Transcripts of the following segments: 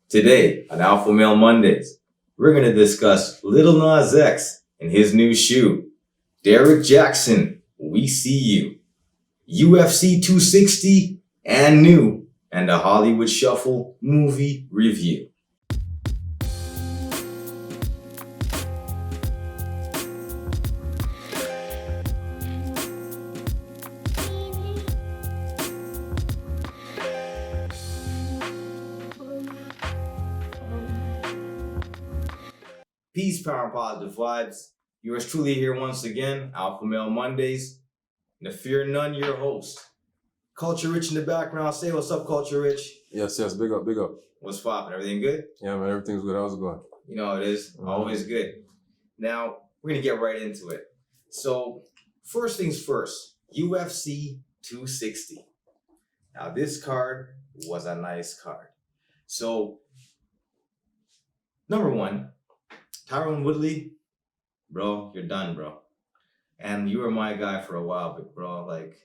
Today on AlphaMail Mondays, we're going to discuss Lil Nas X and his new shoe. Derrick Jaxn, We See You. UFC 260 and new, and the Hollywood Shuffle movie review. Peace, power, and positive vibes. Yours truly here once again, AlphaMail Mondays. And to fear none, your host. Culture Rich in the background. Say what's up, Culture Rich. Yes, big up. What's poppin'? Everything good? Yeah, man, everything's good. How's it going? You know it is. Always good. Now, we're going to get right into it. So, first things first, UFC 260. Now, this card was a nice card. So, number one, Tyron Woodley, bro, you're done, bro. And you were my guy for a while, but bro, like,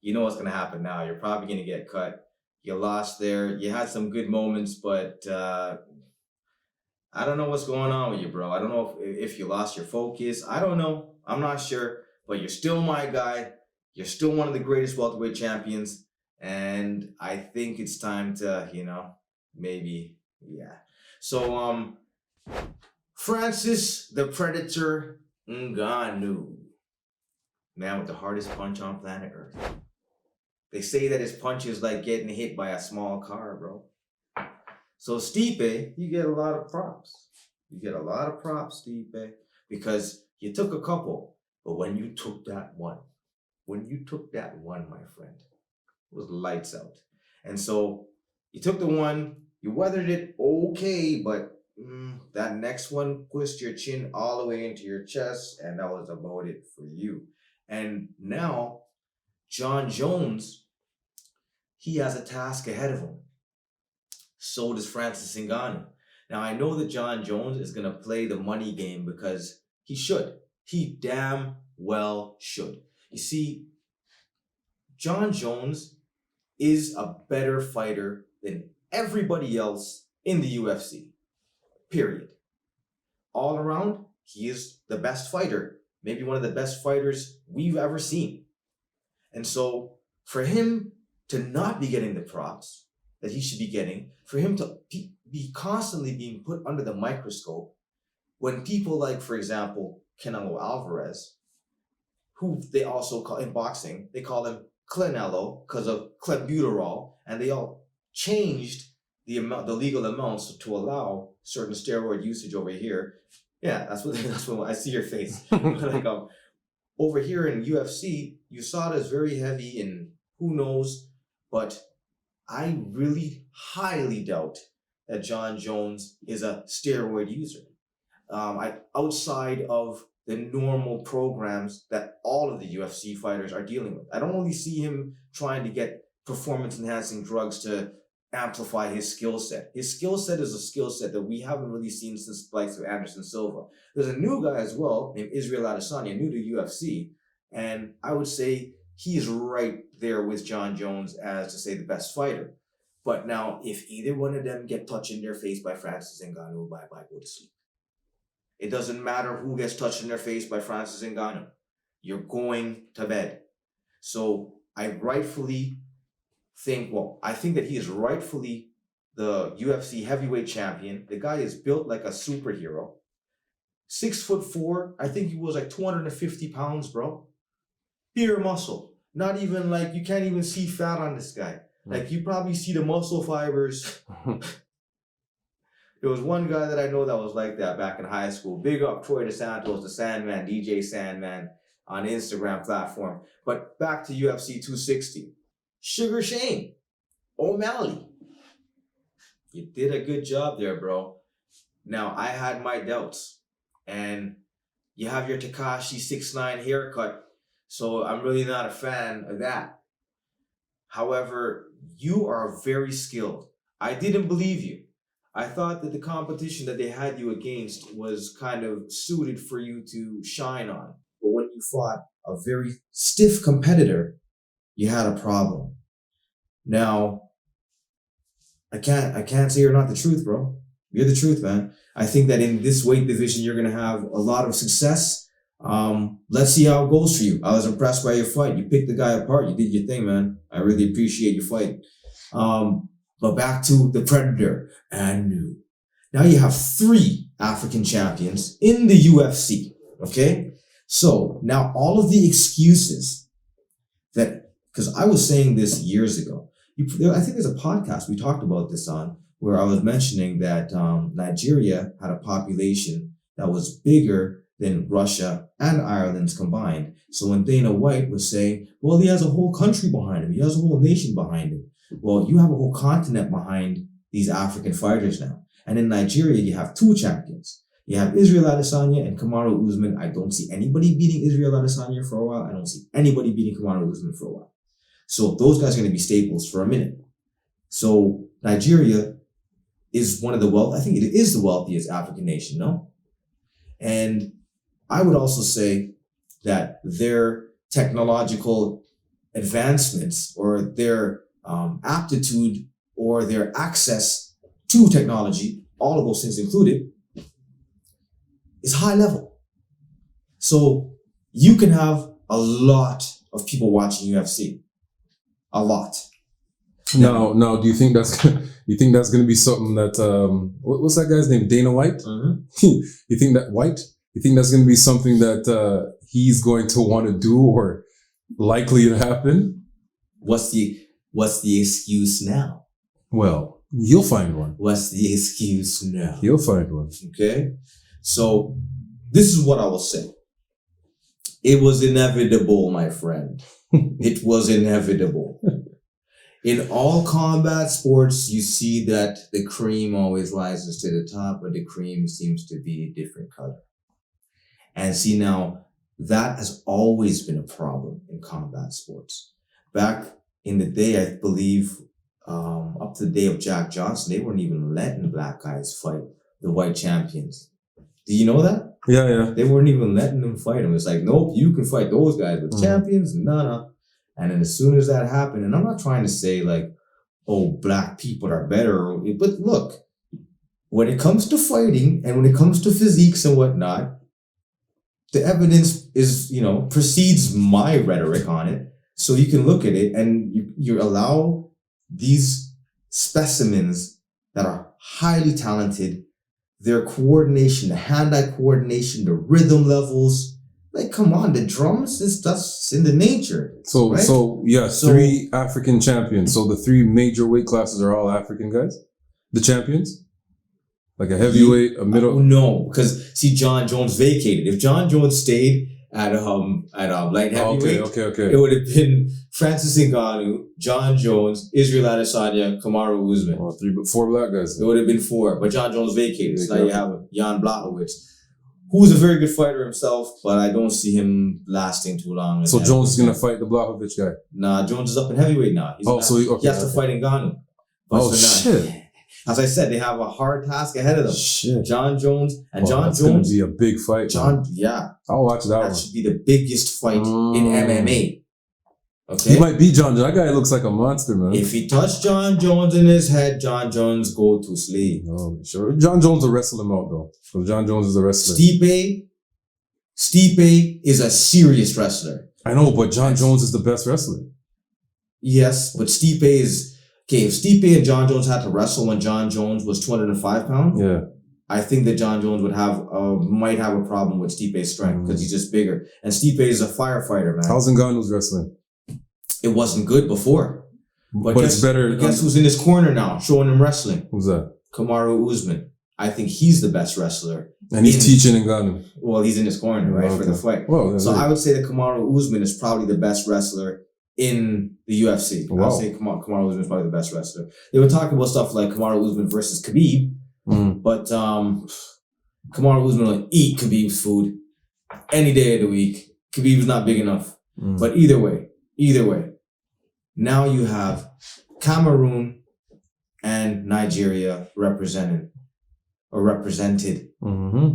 you know what's going to happen now. You're probably going to get cut. You lost there. You had some good moments, but I don't know what's going on with you, bro. I don't know if you lost your focus. I don't know. I'm not sure. But you're still my guy. You're still one of the greatest welterweight champions. And I think it's time to, maybe, yeah. So, Francis the Predator Ngannou. Man with the hardest punch on planet Earth. They say that his punch is like getting hit by a small car, bro. So Stipe, you get a lot of props. You get a lot of props, Stipe, because you took a couple. But when you took that one, my friend, it was lights out. And so you took the one, you weathered it okay, but that next one pushed your chin all the way into your chest, and that was about it for you. And now, John Jones, he has a task ahead of him. So does Francis Ngannou. Now, I know that John Jones is going to play the money game because he should. He damn well should. You see, John Jones is a better fighter than everybody else in the UFC. Period. All around, he is the best fighter. Maybe one of the best fighters we've ever seen. And so, for him to not be getting the props that he should be getting, for him to be constantly being put under the microscope, when people like, for example, Canelo Alvarez, who they also call in boxing, they call him Clenello because of clenbuterol, and they all changed the legal amounts to allow certain steroid usage over here. Yeah, that's what I see your face. Like over here in UFC, USADA is very heavy, and who knows, but I really highly doubt that John Jones is a steroid user. Outside of the normal programs that all of the UFC fighters are dealing with, I don't really see him trying to get performance-enhancing drugs to amplify his skill set. His skill set is a skill set that we haven't really seen since the likes of Anderson Silva. There's a new guy as well named Israel Adesanya, new to UFC, and I would say he's right there with John Jones as, to say, the best fighter. But now, if either one of them get touched in their face by Francis Ngannou, bye-bye, go to sleep. It doesn't matter who gets touched in their face by Francis Ngannou. You're going to bed. So I think that he is rightfully the UFC heavyweight champion. The guy is built like a superhero. 6'4", I think he was like 250 pounds, bro. Pure muscle. Not even like, you can't even see fat on this guy. Like, you probably see the muscle fibers. There was one guy that I know that was like that back in high school. Big up Troy DeSantos, the Sandman, DJ Sandman, on the Instagram platform. But back to UFC 260. Sugar Shane O'Malley. You did a good job there, bro. Now, I had my doubts. And you have your Tekashi 6'9" haircut. So I'm really not a fan of that. However, you are very skilled. I didn't believe you. I thought that the competition that they had you against was kind of suited for you to shine on. But when you fought a very stiff competitor, you had a problem. Now, I can't say you're not the truth, bro. You're the truth, man. I think that in this weight division, you're gonna have a lot of success. Let's see how it goes for you. I was impressed by your fight. You picked the guy apart. You did your thing, man. I really appreciate your fight. But back to the Predator and New. Now you have 3 African champions in the UFC. Okay, so now all of the excuses that, because I was saying this years ago. I think there's a podcast we talked about this on where I was mentioning that Nigeria had a population that was bigger than Russia and Ireland's combined. So when Dana White was saying, well, he has a whole country behind him, he has a whole nation behind him. Well, you have a whole continent behind these African fighters now. And in Nigeria, you have 2 champions. You have Israel Adesanya and Kamaru Usman. I don't see anybody beating Israel Adesanya for a while. I don't see anybody beating Kamaru Usman for a while. So those guys are going to be staples for a minute. So Nigeria is one of the I think it is the wealthiest African nation, no? And I would also say that their technological advancements or their aptitude or their access to technology, all of those things included, is high level. So you can have a lot of people watching UFC. A lot. Now, do you think that's going to be something that what's that guy's name? Dana White? Mm-hmm. You think that White? You think that's going to be something that he's going to want to do or likely to happen? What's the excuse now? Well, he'll find one. What's the excuse now? He'll find one. Okay. So this is what I will say. It was inevitable, my friend. It was inevitable. In all combat sports, you see that the cream always rises to the top, but the cream seems to be a different color. And see, now, that has always been a problem in combat sports. Back in the day, I believe, up to the day of Jack Johnson, they weren't even letting black guys fight the white champions. Do you know that? Yeah. They weren't even letting them fight them. It's like, nope, you can fight those guys with champions. No. And then as soon as that happened, and I'm not trying to say like, oh, black people are better, but look, when it comes to fighting and when it comes to physiques and whatnot, the evidence is, precedes my rhetoric on it. So you can look at it and you allow these specimens that are highly talented, their coordination, the hand-eye coordination, the rhythm levels. Like, come on, the drums, that's in the nature. So, right? so 3 African champions. So the 3 major weight classes are all African guys? The champions? Like a heavyweight, a middle? No, because see, John Jones vacated. If John Jones stayed at light heavyweight, okay. It would have been Francis Ngannou, John Jones, Israel Adesanya, Kamaru Usman. 4 black guys. It would have been 4, but John Jones vacated. So now you have Jan Blachowicz, who's a very good fighter himself, but I don't see him lasting too long. So Jones is gonna fight the Blachowicz guy. Nah, Jones is up in heavyweight now. He has to fight Ngannou. Shit. As I said, they have a hard task ahead of them. Shit. John Jones and that's gonna be a big fight. Yeah. I'll watch that one. That should be the biggest fight in MMA. Okay. He might beat John Jones. That guy looks like a monster, man. If he touched John Jones in his head, John Jones go to sleep. Oh, sure. John Jones will wrestle him out though. Because John Jones is a wrestler. Stipe is a serious wrestler. I know, but John Jones is the best wrestler. Yes, but Stipe is... Okay, if Stipe and John Jones had to wrestle when John Jones was 205 pounds, I think that John Jones might have a problem with Stipe's strength because he's just bigger. And Stipe is a firefighter, man. How's Ngannou's wrestling? It wasn't good before. But it's better. Guess who's in his corner now, showing him wrestling? Who's that? Kamaru Usman. I think he's the best wrestler. And he's teaching Ngannou. Well, he's in his corner, right, for the fight. Well, so I would say that Kamaru Usman is probably the best wrestler in the UFC. Wow. I would say Kamaru Usman is probably the best wrestler. They were talking about stuff like Kamaru Usman versus Khabib, but Kamaru Usman will eat Khabib's food any day of the week. Khabib's not big enough. But either way, now you have Cameroon and Nigeria represented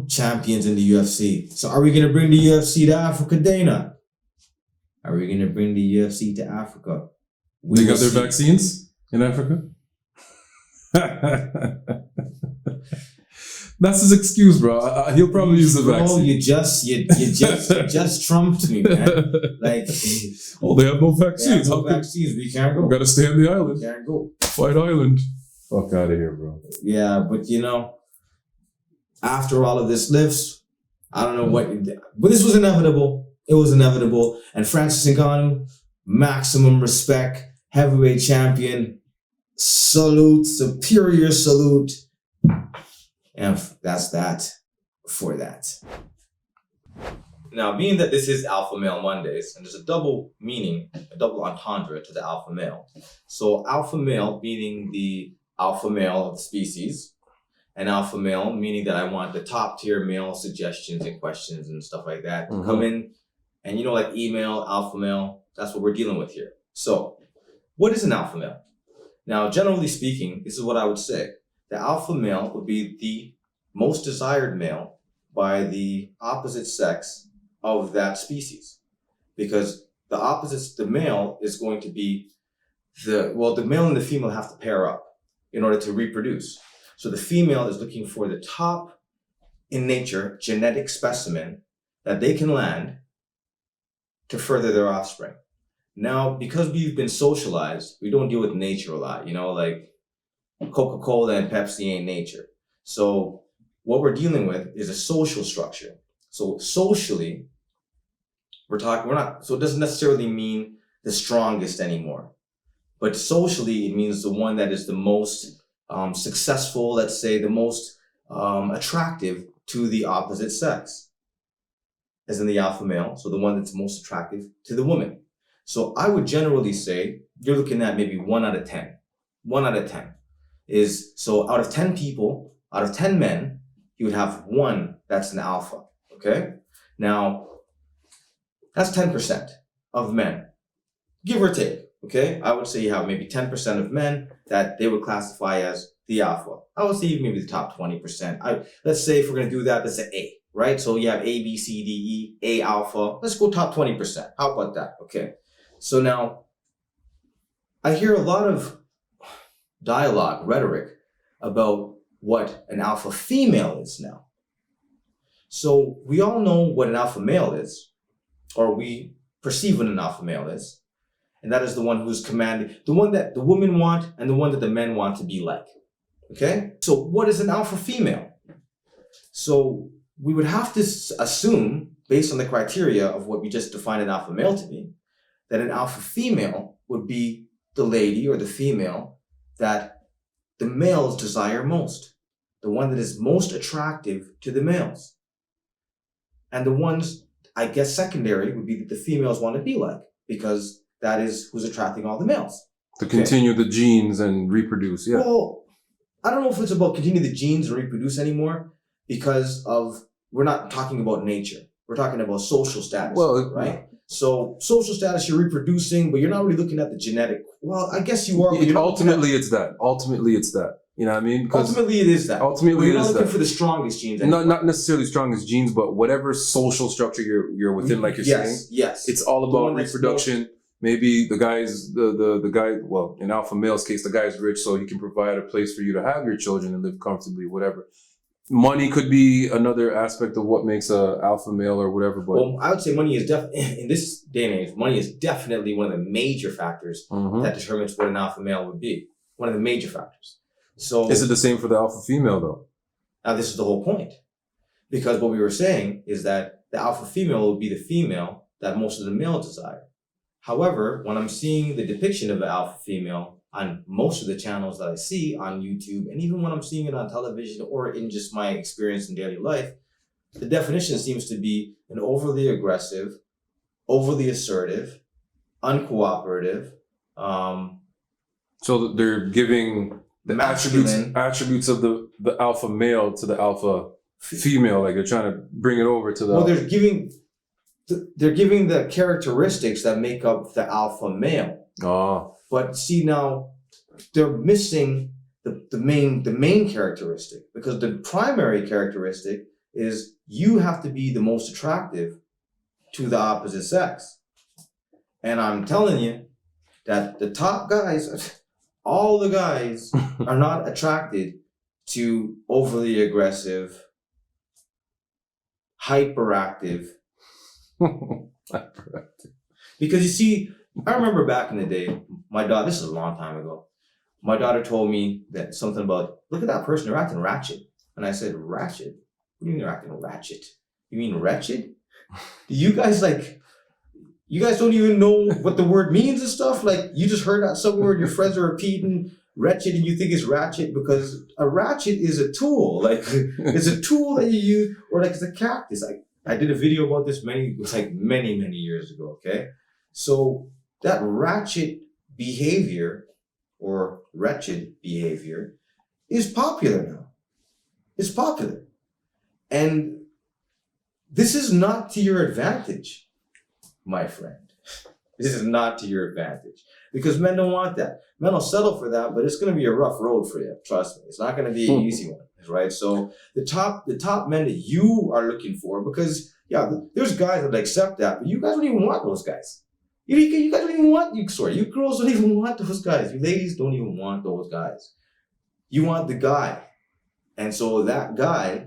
champions in the UFC. So are we going to bring the UFC to Africa, Dana? Are we going to bring the UFC to Africa? They got their vaccines in Africa? That's his excuse, bro. He'll probably use the Bro, vaccine. you just trumped me, man. Like, Oh, they have no they have vaccines. no How come- vaccines. We can't go. We gotta stay on the We island. can't go. White Island. Fuck out of here, bro. Yeah, but after all of this lifts, I don't know what, but this was inevitable. It was inevitable. And Francis Ngannou, maximum respect, heavyweight champion, salute, superior salute. And that's that for that. Now, being that this is Alpha Male Mondays, and there's a double meaning, a double entendre to the alpha male. So alpha male meaning the alpha male of the species, and alpha male meaning that I want the top tier male suggestions and questions and stuff like that to come in. And like email, alpha male, that's what we're dealing with here. So what is an alpha male? Now, generally speaking, this is what I would say. The alpha male would be the most desired male by the opposite sex of that species. Because the male is going to be the male and the female have to pair up in order to reproduce. So the female is looking for the top in nature genetic specimen that they can land to further their offspring. Now, because we've been socialized, we don't deal with nature a lot, like Coca-Cola and Pepsi ain't nature. So what we're dealing with is a social structure. So socially, so it doesn't necessarily mean the strongest anymore, but socially it means the one that is the most successful, let's say the most attractive to the opposite sex, as in the alpha male. So the one that's most attractive to the woman. So I would generally say you're looking at maybe 1 out of 10. 1 out of 10 is, so out of 10 people, out of 10 men, you would have one that's an alpha, okay? Now, that's 10% of men, give or take, okay? I would say you have maybe 10% of men that they would classify as the alpha. I would say maybe the top 20%. Let's say if we're gonna do that, that's an A, right? So you have A, B, C, D, E, A alpha. Let's go top 20%. How about that, okay? So now, I hear a lot of dialogue, rhetoric about what an alpha female is now. So we all know what an alpha male is, or we perceive what an alpha male is, and that is the one who's commanding, the one that the women want and the one that the men want to be like. Okay? So what is an alpha female? So we would have to assume, based on the criteria of what we just defined an alpha male to be, that an alpha female would be the lady or the female that the males desire most, the one that is most attractive to the males. And the ones, I guess, secondary would be that the females want to be like, because that is who's attracting all the males. To continue the genes and reproduce, yeah. Well, I don't know if it's about continue the genes and reproduce anymore, because we're not talking about nature. We're talking about social status, right? So social status, you're reproducing, but you're not really looking at the genetic. Well, I guess you are. But Ultimately, it's that. You know what I mean? Ultimately, it is that. Ultimately, you're it not is looking that. for the strongest genes anymore. Not necessarily strongest genes, but whatever social structure you're within, like you're saying. Yes. It's all about reproduction. Maybe the guy, well, in alpha male's case, the guy's rich, so he can provide a place for you to have your children and live comfortably, whatever. Money could be another aspect of what makes a alpha male or whatever. But well, I would say money is in this day and age, money is definitely one of the major factors that determines what an alpha male would be. One of the major factors. So is it the same for the alpha female though? Now this is the whole point, because what we were saying is that the alpha female would be the female that most of the males desire. However, when I'm seeing the depiction of an alpha female on most of the channels that I see on YouTube, and even when I'm seeing it on television or in just my experience in daily life, the definition seems to be an overly aggressive, overly assertive, uncooperative. So they're giving the attributes of the alpha male to the alpha female, like they're trying to bring it over to the. Well, they're giving the characteristics that make up the alpha male. Oh. But see, now they're missing the main characteristic, because the primary characteristic is you have to be the most attractive to the opposite sex. And I'm telling you that the top guys, all the guys are not attracted to overly aggressive, hyperactive. Because you see, I remember back in the day, my daughter, this is a long time ago, my daughter told me that something about, look at that person, they're acting ratchet. And I said, ratchet? What do you mean they're acting ratchet? You mean wretched? Do you guys you guys don't even know what the word means and stuff? Like, you just heard that somewhere and your friends are repeating wretched and you think it's ratchet, because a ratchet is a tool. Like, it's a tool that you use, or like it's a cactus. I did a video about this many years ago, okay? So that ratchet behavior or wretched behavior is popular now. It's popular. And this is not to your advantage, my friend. This is not to your advantage, because men don't want that. Men will settle for that, but it's going to be a rough road for you. Trust me. It's not going to be an easy one, right? So the top men that you are looking for, because yeah, there's guys that accept that, but you guys don't even want those guys. You guys don't even want, you girls don't even want those guys. You ladies don't even want those guys. You want the guy. And so that guy,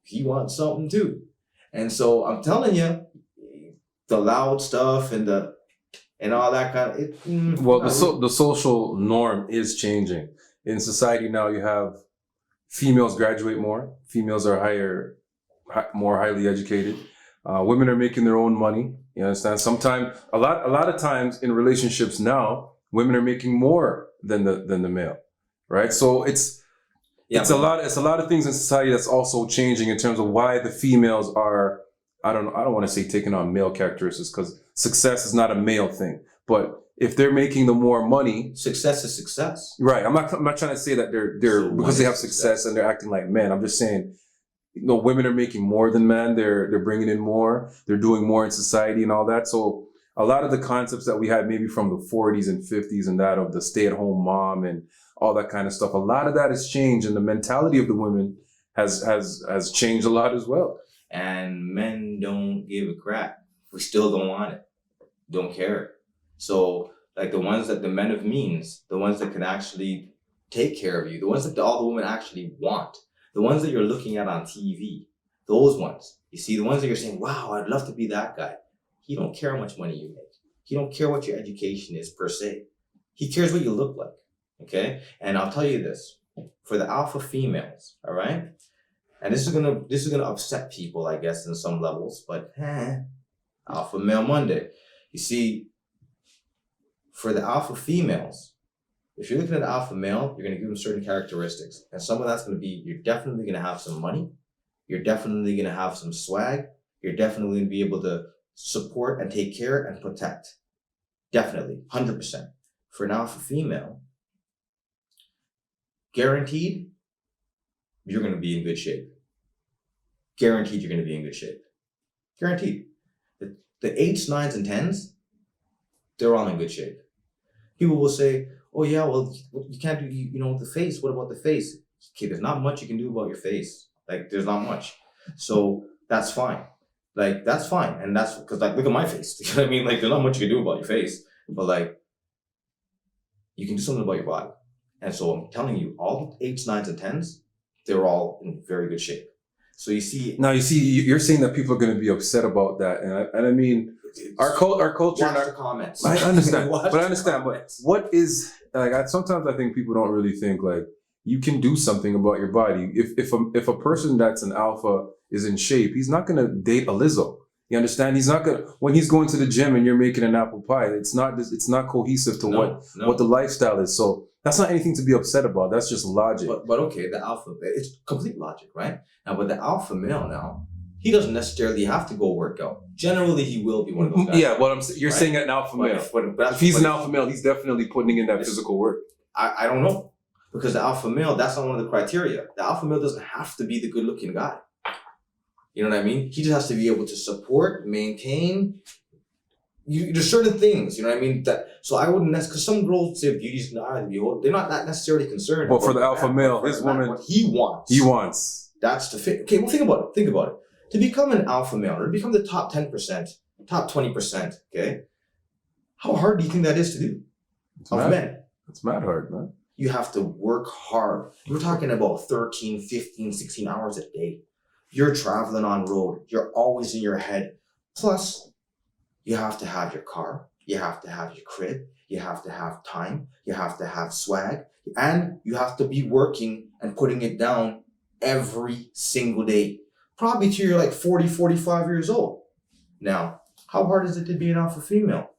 he wants something too. And so I'm telling you, the loud stuff and all that kind of well, the social norm is changing in society now. You have females graduate more. Females are more highly educated. Women are making their own money. You understand? Sometimes, a lot of times in relationships now, women are making more than the male, right? So it's a lot of things in society that's also changing in terms of why the females are. I don't want to say taking on male characteristics, because success is not a male thing. But if they're making the more money, success is success. Right. I'm not trying to say that they're so because they have success and they're acting like men. I'm just saying, women are making more than men. They're bringing in more. They're doing more in society and all that. So a lot of the concepts that we had maybe from the 40s and 50s and that of the stay-at-home mom and all that kind of stuff, a lot of that has changed, and the mentality of the women has changed a lot as well. And men don't give a crap. We still don't want it. Don't care. So like the men of means, the ones that can actually take care of you, the ones that all the women actually want, the ones that you're looking at on TV, those ones. You see, the ones that you're saying, wow, I'd love to be that guy. He don't care how much money you make. He don't care what your education is per se. He cares what you look like. Okay? And I'll tell you this, for the alpha females, all right? And this is gonna upset people, I guess, in some levels, but Alpha Male Monday. You see, for the alpha females, if you're looking at an alpha male, you're gonna give them certain characteristics. And some of that's gonna be, you're definitely gonna have some money, you're definitely gonna have some swag, you're definitely gonna be able to support and take care and protect. Definitely, 100%. For an alpha female, guaranteed, you're gonna be in good shape. Guaranteed you're going to be in good shape. Guaranteed. The 8s, 9s, and 10s, they're all in good shape. People will say, oh yeah, well, you can't do, the face. What about the face? Okay, there's not much you can do about your face. Like, there's not much. So that's fine. Like, that's fine. And that's because, like, look at my face. You know what I mean? Like, there's not much you can do about your face. But, like, you can do something about your body. And so I'm telling you, all 8s, 9s, and 10s, they're all in very good shape. So you see, you're saying that people are going to be upset about that, and I mean, our culture. Watch the comments. I understand, But what is like? Sometimes I think people don't really think like you can do something about your body. If a person that's an alpha is in shape, he's not going to date a Lizzo. You understand? He's not gonna, when he's going to the gym and you're making an apple pie. It's not cohesive to what the lifestyle is. So that's not anything to be upset about. That's just logic. But okay, the alpha, it's complete logic, right? Now, but the alpha male now, he doesn't necessarily have to go work out. Generally, he will be one of those guys. Yeah, you're right? Saying an alpha male. If he's an alpha male, he's definitely putting in that physical work. I don't know, because the alpha male, that's not one of the criteria. The alpha male doesn't have to be the good-looking guy. You know what I mean? He just has to be able to support, maintain. There's certain things, you know what I mean? So I wouldn't necessarily, because some girls say beauty's not the behold. They're not necessarily concerned. But for the alpha male, his woman, what he wants. He wants. That's to fit. Okay, well, think about it. To become an alpha male, or to become the top 10%, top 20%, okay? How hard do you think that is to do? Of men. That's mad hard, man. You have to work hard. We're talking about 13, 15, 16 hours a day. You're traveling on road. You're always in your head. Plus, you have to have your car. You have to have your crib. You have to have time. You have to have swag. And you have to be working and putting it down every single day. Probably till you're like 40, 45 years old. Now, how hard is it to be an alpha female?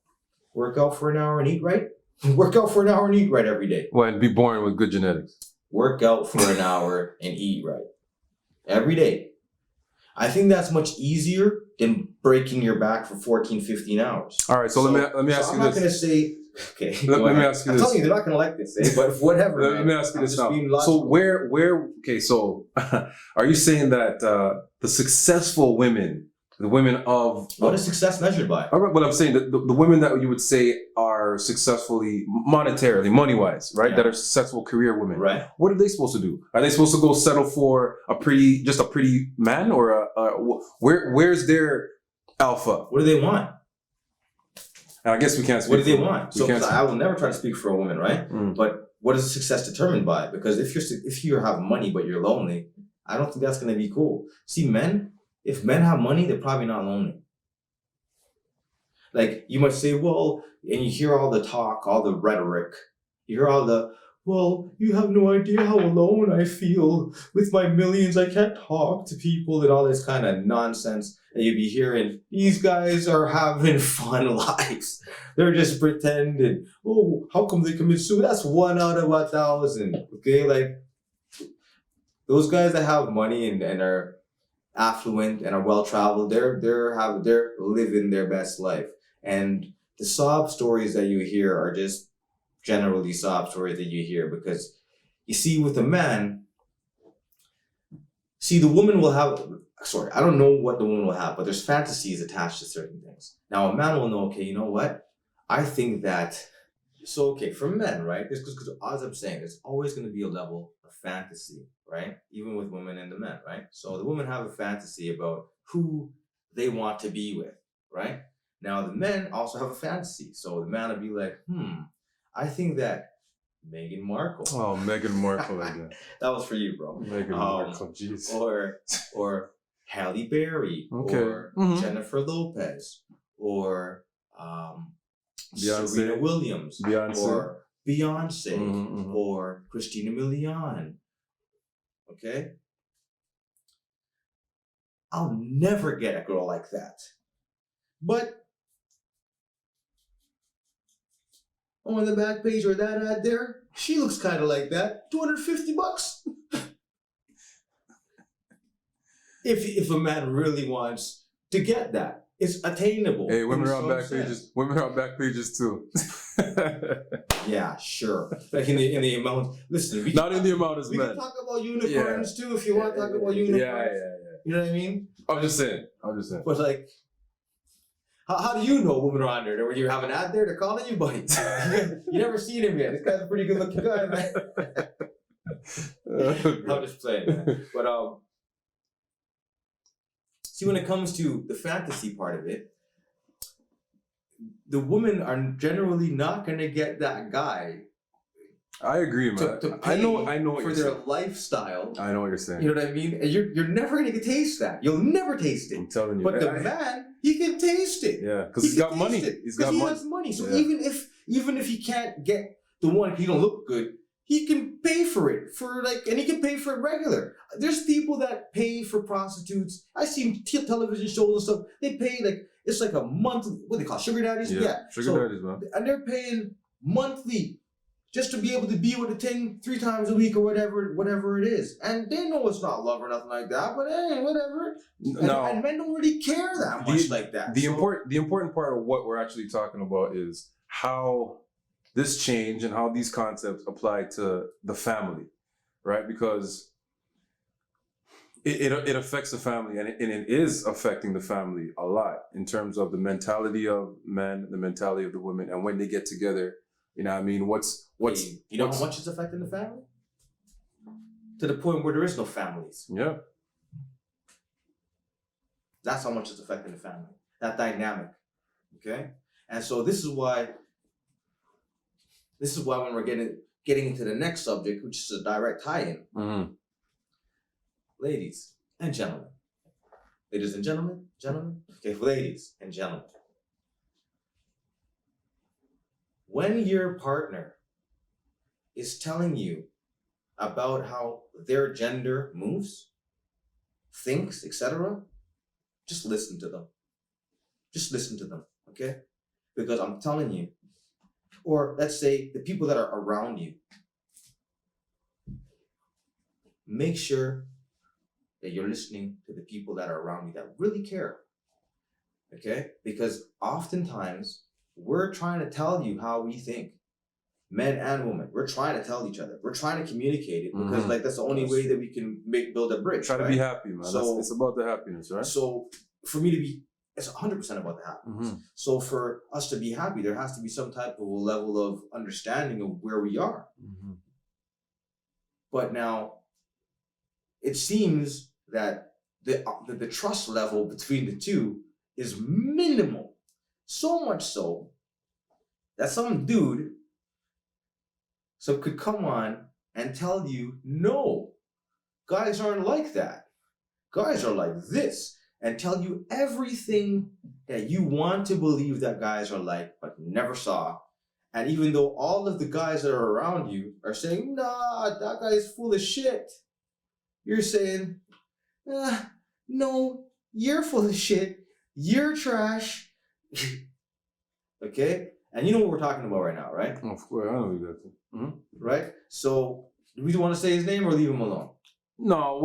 Work out for an hour and eat right? Work out for an hour and eat right every day. Well, and be born with good genetics. Work out for an hour and eat right every day. I think that's much easier than breaking your back for 14, 15 hours. All right, so let me ask you this. I'm not going to say, okay. Let me ask you I'm this. telling you, they're not going to like this, but whatever. Let me ask you this now. So okay, so are you saying that the successful women, the women of... What is success measured by? All right, but I'm saying that the women that you would say are successfully, monetarily, money-wise, right? Yeah. That are successful career women. Right. What are they supposed to do? Are they supposed to go settle for just a pretty man, or where's their alpha? What do they want? And I guess we can't speak. What do they want? So 'cause I will never try to speak for a woman, right? Mm. But what is success determined by? Because if you have money but you're lonely, I don't think that's going to be cool. See, if men have money, they're probably not lonely. Like, you might say, well, and you hear all the talk, all the rhetoric. You hear all the, well, you have no idea how alone I feel. With my millions, I can't talk to people, and all this kind of nonsense that you'd be hearing. These guys are having fun lives. They're just pretending. Oh, how come they commit suicide? That's 1 out of 1,000. Okay, like, those guys that have money and are affluent and are well traveled, they're living their best life. And the sob stories that you hear are just generally sob stories that you hear, because you see, with a man, the woman will have, I don't know what the woman will have, but there's fantasies attached to certain things. Now a man will know, okay, you know what? I think that, so okay, for men, right? Because as I'm saying, there's always going to be a level of fantasy, right? Even with women and the men, right? So the women have a fantasy about who they want to be with, right? Now the men also have a fantasy. So the man will be like, I think that Meghan Markle. Oh, Meghan Markle again. That was for you, bro. Meghan Markle, jeez. Or Halle Berry, okay. Or Jennifer Lopez, or Serena Williams, or Beyonce, or Christina Milian. Okay? I'll never get a girl like that. But on the back page or that ad there, she looks kind of like that. $250. If a man really wants to get that, it's attainable. Hey, women are on back pages. Women are on back pages too. Yeah, sure. Like in the amount. Listen, not in the amount as we men. can talk about unicorns too if you want to talk about unicorns. Yeah. You know what I mean? I'm just saying. But like, how do you know women are on there? Or you have an ad there? They're calling you, buddy. You never seen him yet. This guy's a pretty good looking guy, man. I'm just playing, man. But see, when it comes to the fantasy part of it, the women are generally not going to get that guy. I agree, man. To pay I know what for you're their saying. Lifestyle. I know what you're saying. You know what I mean? And you're never going to taste that. You'll never taste it. I'm telling you. But the man, he can taste it. Yeah, because he's got money. He's got money. He has money. So even if he can't get the one, if he don't look good, he can pay for it and he can pay for it regular. There's people that pay for prostitutes. I see television shows and stuff. They pay it's like a month. What they call sugar daddies? Yeah. Sugar daddies, man. And they're paying monthly just to be able to be with the thing 3 times a week or whatever it is. And they know it's not love or nothing like that, but hey, whatever. And men don't really care that much like that. The important part of what we're actually talking about is how this change and how these concepts apply to the family, right? Because it affects the family, and it is affecting the family a lot in terms of the mentality of men, the mentality of the women, and when they get together, you know what I mean? How much it's affecting the family? To the point where there is no families. Yeah. That's how much it's affecting the family. That dynamic. Okay? And so this is why This is why when we're getting into the next subject, which is a direct tie-in, ladies and gentlemen, okay, ladies and gentlemen, when your partner is telling you about how their gender moves, thinks, etc., just listen to them. Just listen to them, okay? Because I'm telling you, or let's say the people that are around you, make sure that you're listening to the people that are around you that really care, okay? Because oftentimes we're trying to tell you how we think, men and women. We're trying to tell each other. We're trying to communicate it because like that's the only way that we can build a bridge. Try to be happy, man. So it's about the happiness, right? So for me to be, it's 100% about the happiness. So for us to be happy, there has to be some type of a level of understanding of where we are. But now, it seems that the trust level between the two is minimal. So much so that some dude could come on and tell you, no, guys aren't like that. Guys are like this. And tell you everything that you want to believe that guys are like, but never saw. And even though all of the guys that are around you are saying, nah, that guy is full of shit, you're saying, no, you're full of shit. You're trash. Okay? And you know what we're talking about right now, right? Of course, I know you got to. Right? So, do we want to say his name or leave him alone? No,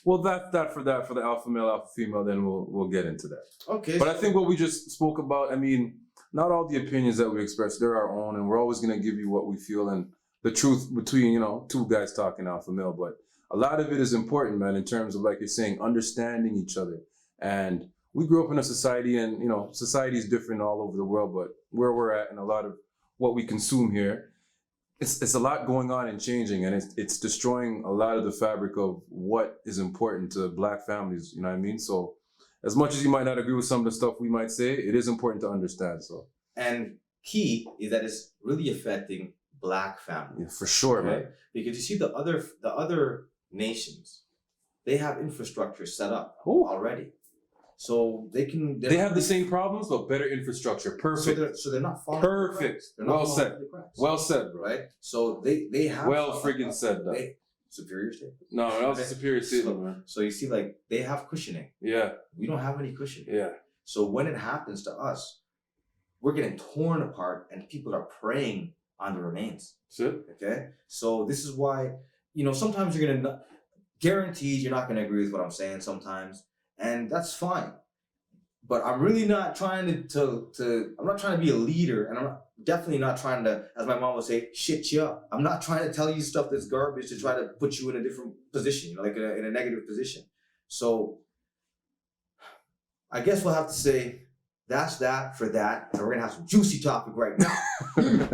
well, that for the alpha male, alpha female, then we'll get into that. Okay. But I think what we just spoke about, I mean, not all the opinions that we express, they're our own, and we're always going to give you what we feel and the truth between, you know, two guys talking alpha male. But a lot of it is important, man, in terms of, like you're saying, understanding each other. And we grew up in a society, and, you know, society is different all over the world, but where we're at and a lot of what we consume here, it's a lot going on and changing, and it's destroying a lot of the fabric of what is important to Black families, you know what I mean? So as much as you might not agree with some of the stuff we might say, it is important to understand. So, and key is that it's really affecting Black families. Yeah, for sure, okay? man. Because you see the other nations, they have infrastructure set up already. So they have the same problems, but better infrastructure. Perfect. So they're not falling. Perfect. Well said. Well said, bro. Right. So they have. Well friggin' said that. Superior state. No, that was a superior statement, man. So you see, like, they have cushioning. Yeah. We don't have any cushioning. Yeah. So when it happens to us, we're getting torn apart, and people are preying on the remains. That's it. Okay. So this is why, you know, sometimes you're gonna guaranteed you're not gonna agree with what I'm saying sometimes. And that's fine. But I'm really not trying I'm not trying to be a leader, and I'm definitely not trying to, as my mom would say, shit you up. I'm not trying to tell you stuff that's garbage to try to put you in a different position, you know, like in a negative position. So I guess we'll have to say that's that for that. And we're going to have some juicy topic right now.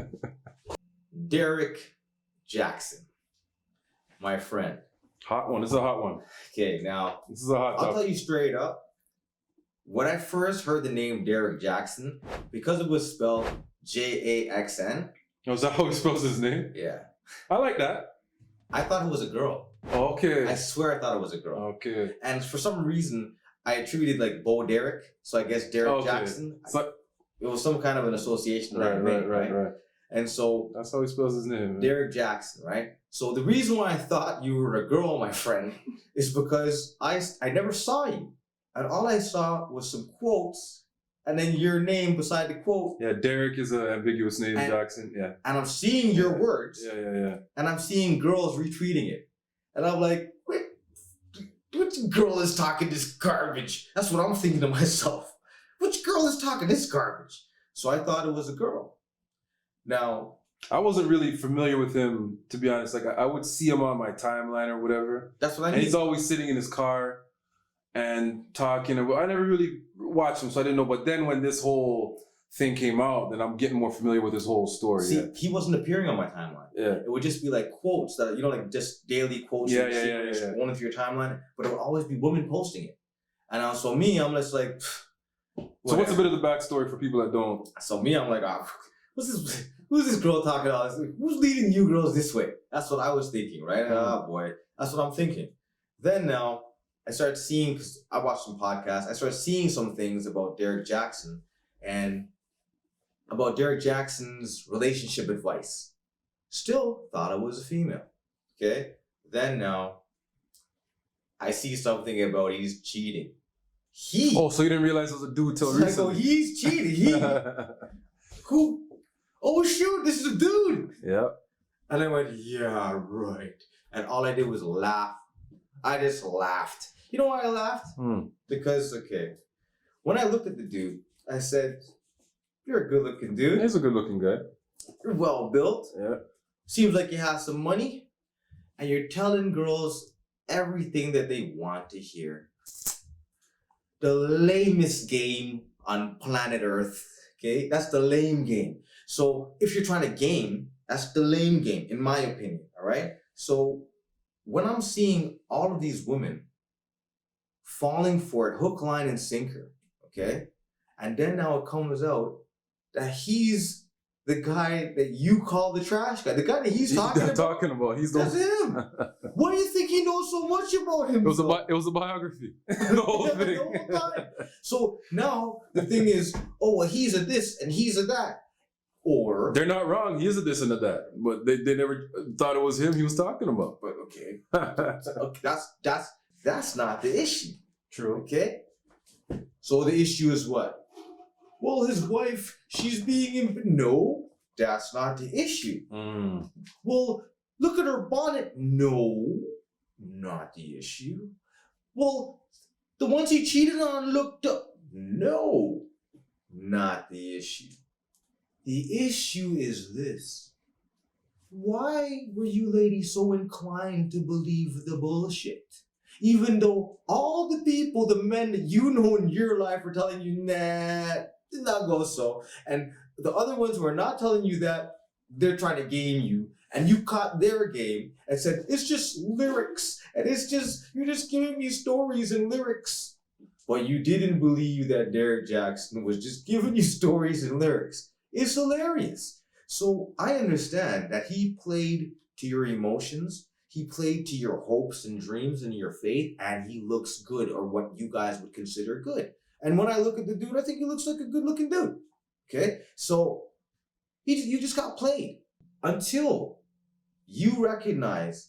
Derrick Jaxn, my friend. Hot one. This is a hot one. Okay, now this is a hot topic. I'll tell you straight up. When I first heard the name Derrick Jaxn, because it was spelled Jaxn. Oh, is that how he spells his name? Yeah. I like that. I thought it was a girl. Okay. I swear I thought it was a girl. Okay. And for some reason, I attributed like Bo Derek, so I guess Derrick Jaxn. So, it was some kind of an association that I made, right? And so that's how he spells his name, man. Derrick Jaxn, right? So the reason why I thought you were a girl, my friend, is because I never saw you. And all I saw was some quotes, and then your name beside the quote. Yeah, Derrick is an ambiguous name, Jaxn. Yeah. And I'm seeing your words. Yeah. And I'm seeing girls retweeting it. And I'm like, wait, which girl is talking this garbage? That's what I'm thinking to myself. Which girl is talking this garbage? So I thought it was a girl. Now, I wasn't really familiar with him, to be honest. Like, I would see him on my timeline or whatever. That's what I mean. And he's always sitting in his car and talking. I never really watched him, so I didn't know. But then when this whole thing came out, then I'm getting more familiar with his whole story. See, he wasn't appearing on my timeline. Yeah. It would just be like quotes that, you know, like just daily quotes going through your timeline. But it would always be women posting it. And so me, I'm just like, so what's a bit of the backstory for people that don't? So me, I'm like, what's who's this girl talking about? Who's leading you girls this way? That's what I was thinking, right? Oh boy, that's what I'm thinking. Then now I started seeing, because I watched some podcasts, I started seeing some things about Derrick Jaxn and about Derrick Jaxn's relationship advice. Still thought it was a female. Okay? Then now I see something about he's cheating. Oh, so you didn't realize it was a dude till recently? He's cheating. Who? Oh shoot, this is a dude. Yeah. And I went, yeah, right. And all I did was laugh. I just laughed. You know why I laughed? Because, okay, when I looked at the dude, I said, you're a good-looking dude. He's a good-looking guy. You're well-built. Yeah. Seems like you have some money. And you're telling girls everything that they want to hear. The lamest game on planet Earth. Okay? That's the lame game. So if you're trying to game, that's the lame game, in my opinion. All right? So when I'm seeing all of these women falling for it, hook, line, and sinker, okay? And then now it comes out that he's the guy that you call the trash guy. The guy that he's talking about. That's him. Why do you think he knows so much about him? It was a biography. The whole thing. The whole time. So now the thing is, oh, well, he's a this and he's a that. Or they're not wrong. He is a this and a that, but they never thought it was him he was talking about. But okay, that's not the issue. True. Okay. So the issue is what? Well, his wife, she's being no, that's not the issue. Well, look at her bonnet. No, not the issue. Well, the ones he cheated on looked up. No, not the issue. The issue is this. Why were you ladies so inclined to believe the bullshit? Even though all the people, the men that you know in your life are telling you, nah, did not go so. And the other ones who are not telling you that, they're trying to game you. And you caught their game and said, it's just lyrics. And you're just giving me stories and lyrics. But you didn't believe that Derrick Jaxn was just giving you stories and lyrics. It's hilarious. So I understand that he played to your emotions. He played to your hopes and dreams and your faith, and he looks good, or what you guys would consider good. And when I look at the dude, I think he looks like a good-looking dude. Okay? So you just got played until you recognize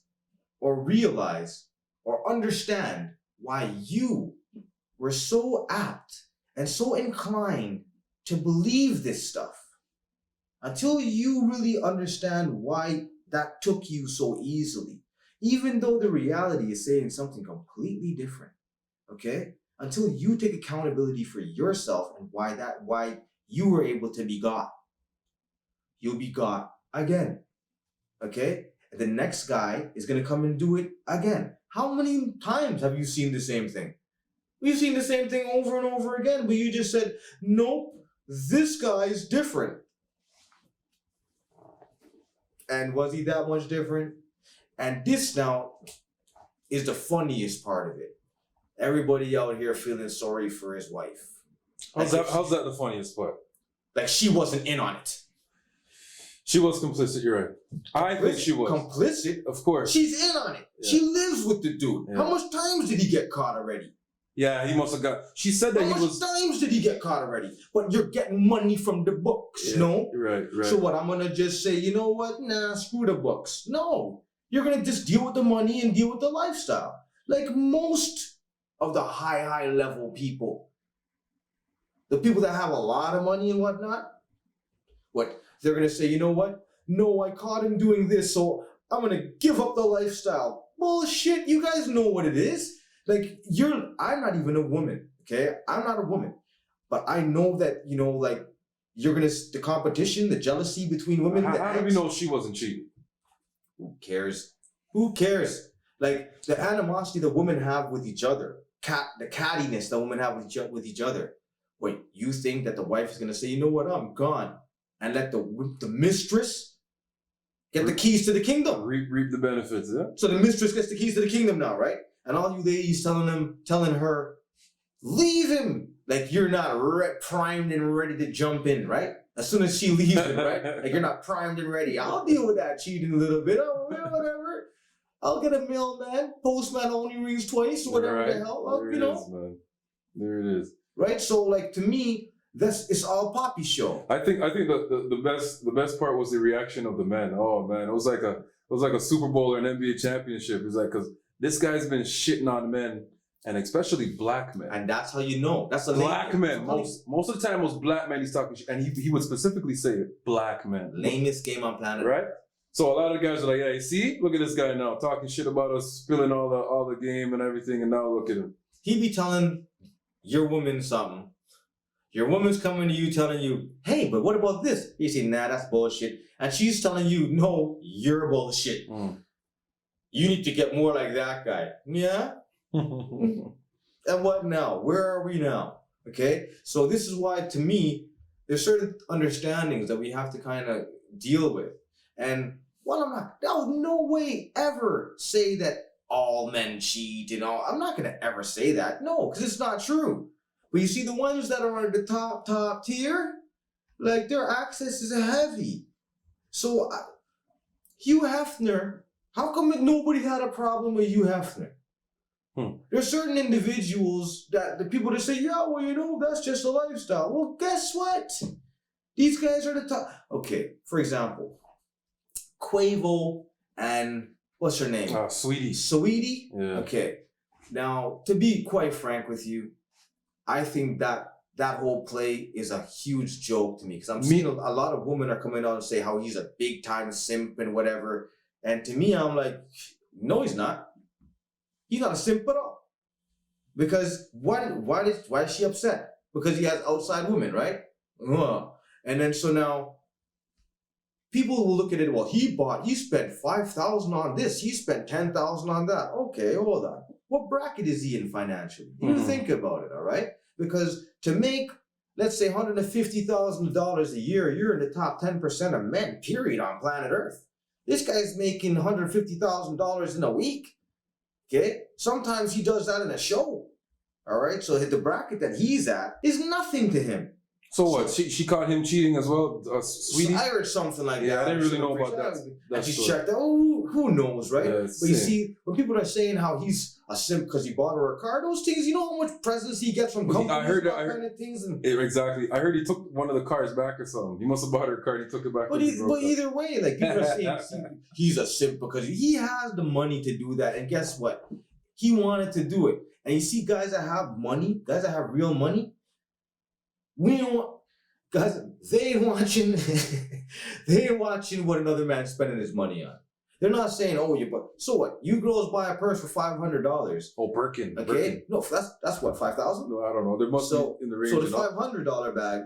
or realize or understand why you were so apt and so inclined to believe this stuff. Until you really understand why that took you so easily, even though the reality is saying something completely different, okay? Until you take accountability for yourself and why you were able to be got, you'll be got again, okay? And the next guy is gonna come and do it again. How many times have you seen the same thing? We've seen the same thing over and over again, but you just said, nope, this guy's different. And was he that much different? And this now is the funniest part of it. Everybody out here feeling sorry for his wife. How's that the funniest part? Like she wasn't in on it. She was complicit, you're right. I think she was. Complicit? Of course. She's in on it. Yeah. She lives with the dude. Yeah. How much times did he get caught already? Yeah, he must have got... She said that How much times did he get caught already? But you're getting money from the books, no? Right. So what, I'm going to just say, you know what? Nah, screw the books. No. You're going to just deal with the money and deal with the lifestyle. Like most of the high level people. The people that have a lot of money and whatnot. What? They're going to say, you know what? No, I caught him doing this, so I'm going to give up the lifestyle. Bullshit, you guys know what it is. Like, I'm not even a woman, okay? I'm not a woman. But I know that, you know, like, the competition, the jealousy between women. How do we know she wasn't cheating? Who cares? Who cares? Like, the animosity that women have with each other, the cattiness that women have with each other. Wait, you think that the wife is going to say, you know what, I'm gone, and let the mistress get the keys to the kingdom? Reap the benefits, yeah? So the mistress gets the keys to the kingdom now, right? And all you ladies telling her, leave him. Like you're not primed and ready to jump in, right? As soon as she leaves it, right? Like you're not primed and ready. I'll deal with that cheating a little bit. Oh, yeah, whatever. I'll get a mailman. Postman only rings twice, or whatever the hell. There you it know. is, man. There it is. Right. So, like to me, it's all poppy show. I think the best part was the reaction of the men. Oh man, it was like a Super Bowl or an NBA championship. It's like, because this guy's been shitting on men, and especially black men. And that's how you know. That's a black men. Most of the time, it was black men he's talking shit, and he would specifically say black men. Lamest game on planet. Right. So a lot of guys are like, hey, see, look at this guy now talking shit about us, spilling all the game and everything, and now look at him. He be telling your woman something. Your woman's coming to you telling you, hey, but what about this? You say, nah, that's bullshit. And she's telling you, no, you're bullshit. You need to get more like that guy. Yeah? And what now? Where are we now? Okay? So this is why, to me, there's certain understandings that we have to kind of deal with. And while I would no way ever say that all men cheat and all. I'm not going to ever say that. No, because it's not true. But you see, the ones that are on the top tier, like their access is heavy. So Hugh Hefner, how come nobody had a problem with Hugh Hefner? There's certain individuals that the people that say, yeah, well, you know, that's just a lifestyle. Well, guess what? These guys are the top. Okay, for example, Quavo and what's her name? Sweetie. Sweetie? Yeah. Okay. Now, to be quite frank with you, I think that whole play is a huge joke to me, because I'm seeing a lot of women are coming out and say how he's a big time simp and whatever. And to me, I'm like, no, he's not. He's not a simp at all. Because why is she upset? Because he has outside women, right? And then so now people will look at it, well, he spent $5,000 on this, he spent $10,000 on that. Okay, hold on. What bracket is he in financially? You think about it, all right? Because to make, let's say, $150,000 a year, you're in the top 10% of men, period, on planet Earth. This guy's making $150,000 in a week. Okay? Sometimes he does that in a show. All right? So the bracket that he's at is nothing to him. So what? She caught him cheating as well, Sweetie? I heard something like that. Yeah, I didn't really know about that. And she checked out. Oh, who knows, right? Yeah, but you see, when people are saying how he's a simp because he bought her a car, those things, you know how much presents he gets from companies? I heard kind of things. And exactly. I heard he took one of the cars back or something. He must have bought her a car and he took it back. But either way, like people are saying he's a simp because he has the money to do that. And guess what? He wanted to do it. And you see guys that have money, guys that have real money, we don't want... Guys, they ain't watching what another man's spending his money on. They're not saying, oh, so what? You girls buy a purse for $500. Oh, Birkin. Okay, Birkin. no, that's what, $5,000? No, I don't know. There must be in the range. So the $500 bag,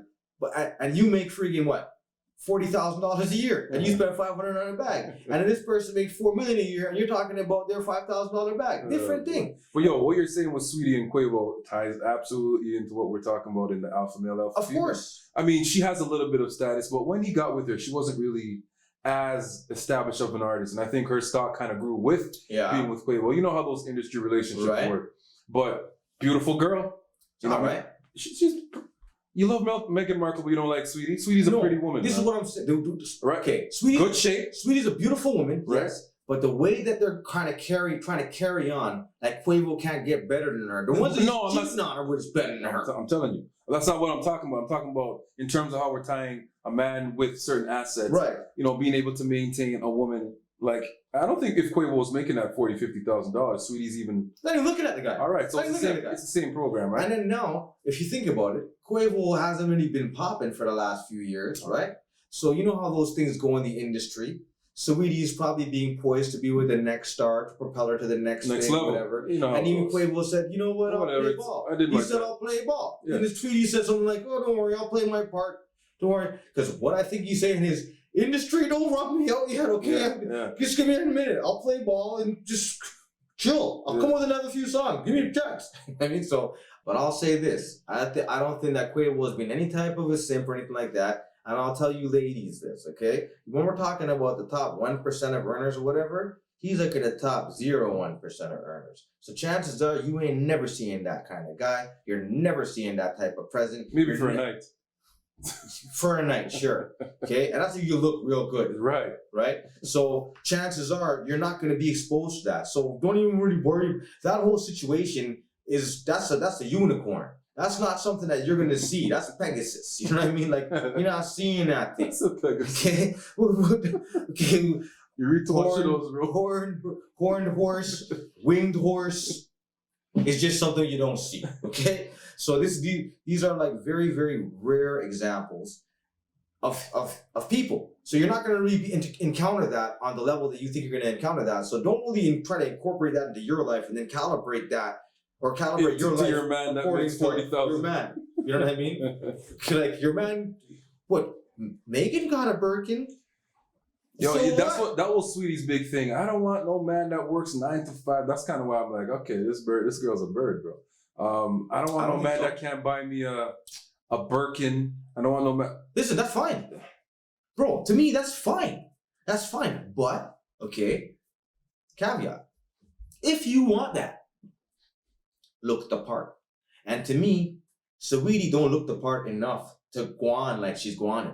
and you make friggin' what? $40,000 a year, and you spend $500 on a bag, and then this person makes $4 million a year, and you're talking about their $5,000 bag. Different thing. Well, yo, what you're saying with Sweetie and Quavo ties absolutely into what we're talking about in the AlphaMail. Of course. I mean, she has a little bit of status, but when he got with her, she wasn't really as established of an artist, and I think her stock kind of grew with being with Quavo. You know how those industry relationships work. But beautiful girl, you know, right? She's. You love Meghan Markle, but you don't like Sweetie. Sweetie's a pretty woman. This is what I'm saying. Right. Okay, Sweetie, good shape. Sweetie's a beautiful woman, right? Yes. But the way that they're trying to carry on, like Quavo can't get better than her. The ones that cheating on her was better than her. I'm telling you. That's not what I'm talking about. I'm talking about in terms of how we're tying a man with certain assets. Right. You know, being able to maintain a woman. Like, I don't think if Quavo was making that $40,000-$50,000, Sweetie's even... Not even looking at the guy. All right, so it's the same program, right? And then now, if you think about it, Quavo hasn't really been popping for the last few years, right? So you know how those things go in the industry. Sweetie's probably being poised to be with the next star to propel her to the next thing, level, whatever. You know, and even Quavo said, you know what, I'll play ball. He said, I'll play ball. Yeah. And his tweet, he said something like, oh, don't worry, I'll play my part. Don't worry. Because what I think he's saying is, industry, don't rub me out yet, okay? Just give me a minute. I'll play ball and just chill. I'll come with another few songs. Give me a text. I mean, but I'll say this. I don't think that Quavo has been any type of a simp or anything like that. And I'll tell you ladies this, okay? When we're talking about the top 1% of earners or whatever, he's like at the top 0.1% of earners. So chances are you ain't never seeing that kind of guy. You're never seeing that type of present. Maybe for a night. for a night, sure. Okay, and that's if you look real good, Right. right? So chances are you're not going to be exposed to that. So don't even really worry. That whole situation that's a unicorn. That's not something that you're going to see. That's a Pegasus. You know what I mean? Like you're not seeing that thing. That's a Pegasus. Okay. Okay. You read too much of those, bro. Horned horse, winged horse is just something you don't see. Okay. So these are like very, very rare examples of people. So you're not going to really encounter that on the level that you think you're going to encounter that. So don't really try to incorporate that into your life and then calibrate that or calibrate your life your man that makes 40,000. Your man. You know what I mean? Like your man. What? Megan got a Birkin. Yo, So that was Sweetie's big thing. I don't want no man that works 9 to 5. That's kind of why I'm like, okay, this girl's a bird, bro. I don't want no man that can't buy me a Birkin. I don't want no man. Listen, that's fine, bro. To me, that's fine. That's fine. But okay, caveat: if you want that, look the part. And to me, Saweetie don't look the part enough to go on like she's going.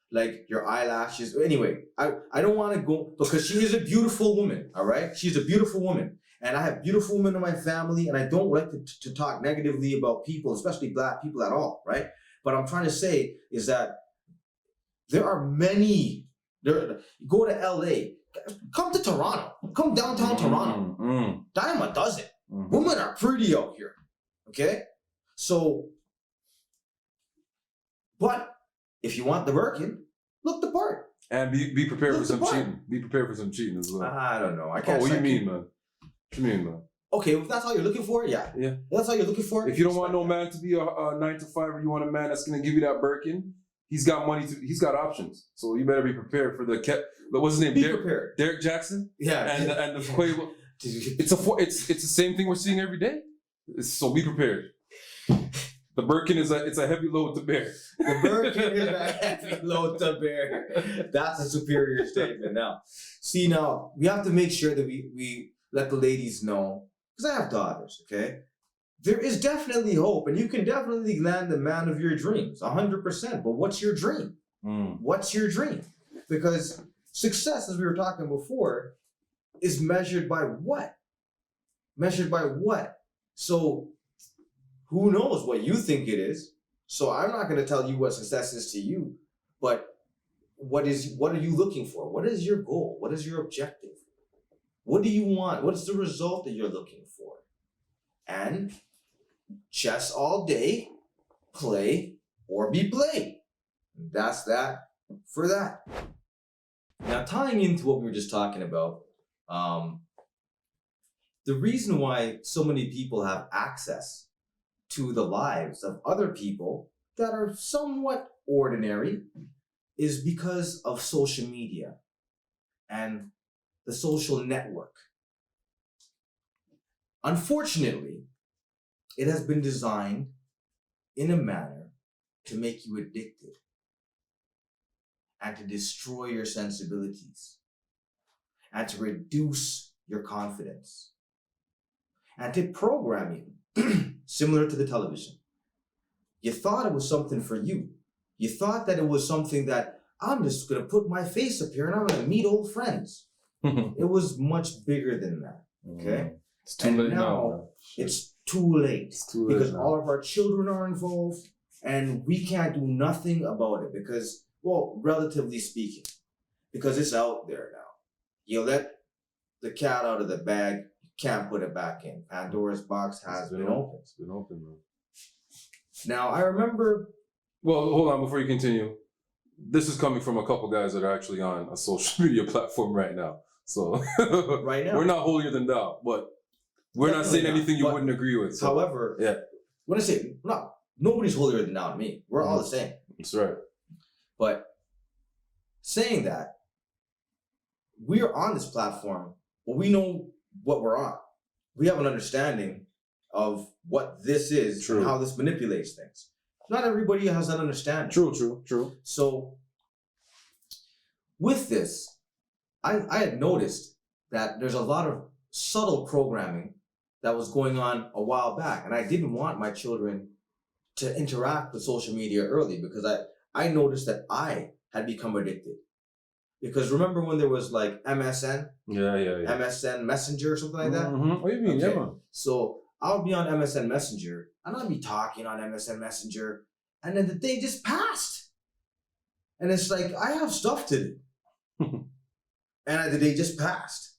Like your eyelashes. Anyway, I don't want to go because she is a beautiful woman. All right, she's a beautiful woman, and I have beautiful women in my family, and I don't like to talk negatively about people, especially black people at all. Right. But I'm trying to say is that there are many. Go to LA, come to Toronto, come downtown Toronto. Dime a dozen. Women are pretty out here. Okay, so, but if you want the Birkin, look the part. And be prepared for some cheating. Be prepared for some cheating as well. I don't know. I can't. What do you mean, man? What you mean, man? Okay, if that's all you're looking for, yeah. That's all you're looking for. If you don't want no man to be a 9 to 5, or you want a man that's gonna give you that Birkin, he's got money. He's got options. So you better be prepared for the what's his name? Be prepared. Derrick Jaxn. Yeah. And the Quavo. It's the same thing we're seeing every day. So be prepared. The Birkin is a heavy load to bear. The Birkin is a heavy load to bear. That's a superior statement. Now, see, now we have to make sure that we let the ladies know, because I have daughters. Okay, there is definitely hope, and you can definitely land the man of your dreams, 100%. But what's your dream? What's your dream? Because success, as we were talking before, is measured by what? Measured by what? So who knows what you think it is? So I'm not going to tell you what success is to you, but what are you looking for? What is your goal? What is your objective? What do you want? What is the result that you're looking for? And chess all day, play or be played. That's that for that. Now, tying into what we were just talking about, the reason why so many people have access to the lives of other people that are somewhat ordinary is because of social media and the social network. Unfortunately, it has been designed in a manner to make you addicted and to destroy your sensibilities and to reduce your confidence and to program you similar to the television. You thought it was something for you. You thought that it was something that I'm just going to put my face up here and I'm going to meet old friends. It was much bigger than that. Okay? It's too late now. It's too late. It's too late because now. all of our children are involved and we can't do nothing about it because, well, relatively speaking, because it's out there now. You let the cat out of the bag, you can't put it back in. Pandora's box has been opened. It's been open, man. Now, I remember... Well, hold on before you continue. This is coming from a couple guys that are actually on a social media platform right now. So right now, we're not holier than thou, but we're not saying anything you wouldn't agree with. So. However, yeah, when I say nobody's holier than thou to me. We're all the same. That's right. But saying that, we are on this platform, but we know what we're on. We have an understanding of what this is and how this manipulates things. Not everybody has that understanding. True. So with this, I had noticed that there's a lot of subtle programming that was going on a while back. And I didn't want my children to interact with social media early because I noticed that I had become addicted. Because remember when there was like MSN? Yeah. MSN Messenger or something like that? Mm-hmm. What do you mean? Okay. Yeah, man. So I'll be on MSN Messenger and I'll be talking on MSN Messenger and then the day just passed. And it's like, I have stuff to do. And the day just passed.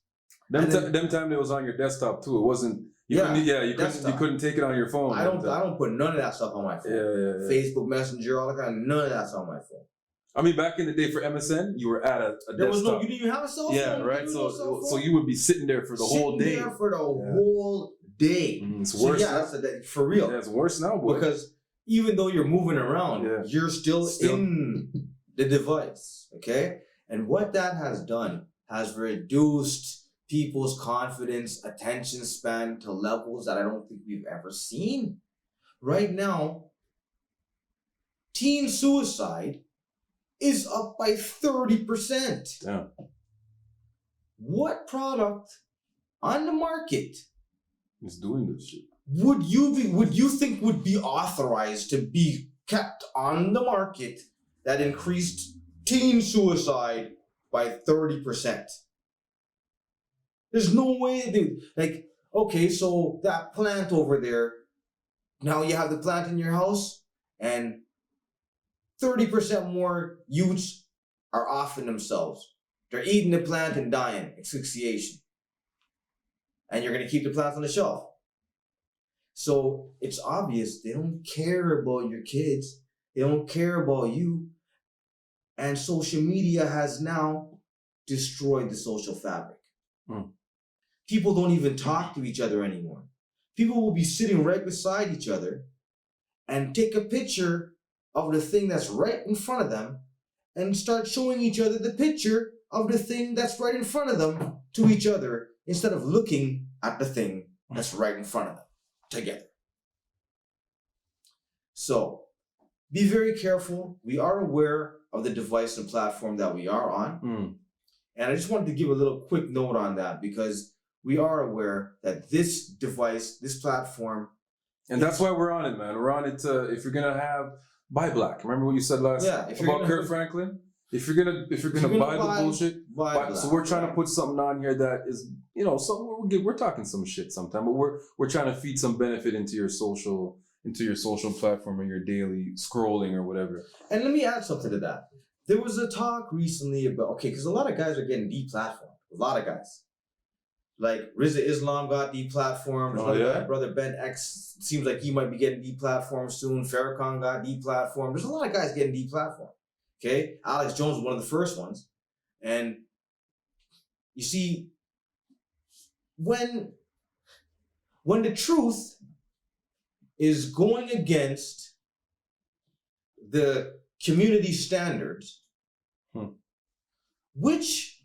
Them time it was on your desktop too. It wasn't. You couldn't take it on your phone. I don't put none of that stuff on my phone. Yeah. Facebook Messenger, all that kind of none of that's on my phone. I mean, back in the day for MSN, you were at a There desktop. was no, you didn't even have a cell phone. Yeah, right. So you would be sitting there for the whole day. There for the whole day. It's worse. So yeah, for real. Yeah, it's worse now, boy. Because even though you're moving around, you're still in the device. Okay, and what that has done has reduced people's confidence, attention span to levels that I don't think we've ever seen. Right now, teen suicide is up by 30%. Yeah. What product on the market is doing this shit? Would you think would be authorized to be kept on the market that increased teen suicide by 30%? There's no way, dude. Like, okay, so that plant over there, now you have the plant in your house, and 30% more youths are offing themselves. They're eating the plant and dying, asphyxiation. And you're going to keep the plant on the shelf. So it's obvious they don't care about your kids. They don't care about you. And social media has now destroyed the social fabric. People don't even talk to each other anymore. People will be sitting right beside each other and take a picture of the thing that's right in front of them and start showing each other the picture of the thing that's right in front of them to each other instead of looking at the thing that's right in front of them together. So be very careful. We are aware of the device and platform that we are on. And I just wanted to give a little quick note on that because we are aware that this device, this platform. And that's why we're on it, man. We're on it to, if you're going to have, buy black. Remember what you said last about Kurt Franklin? If you're gonna buy the bullshit, buy. So we're trying to put something on here that is, we're talking some shit sometime, but we're trying to feed some benefit into your social platform and your daily scrolling or whatever. And let me add something to that. There was a talk recently about, because a lot of guys are getting deplatformed. A lot of guys. Like Rizza Islam got deplatformed. My brother Ben X seems like he might be getting deplatformed soon. Farrakhan got deplatformed. There's a lot of guys getting deplatformed. Okay, Alex Jones was one of the first ones. And you see, when the truth is going against the community standards, which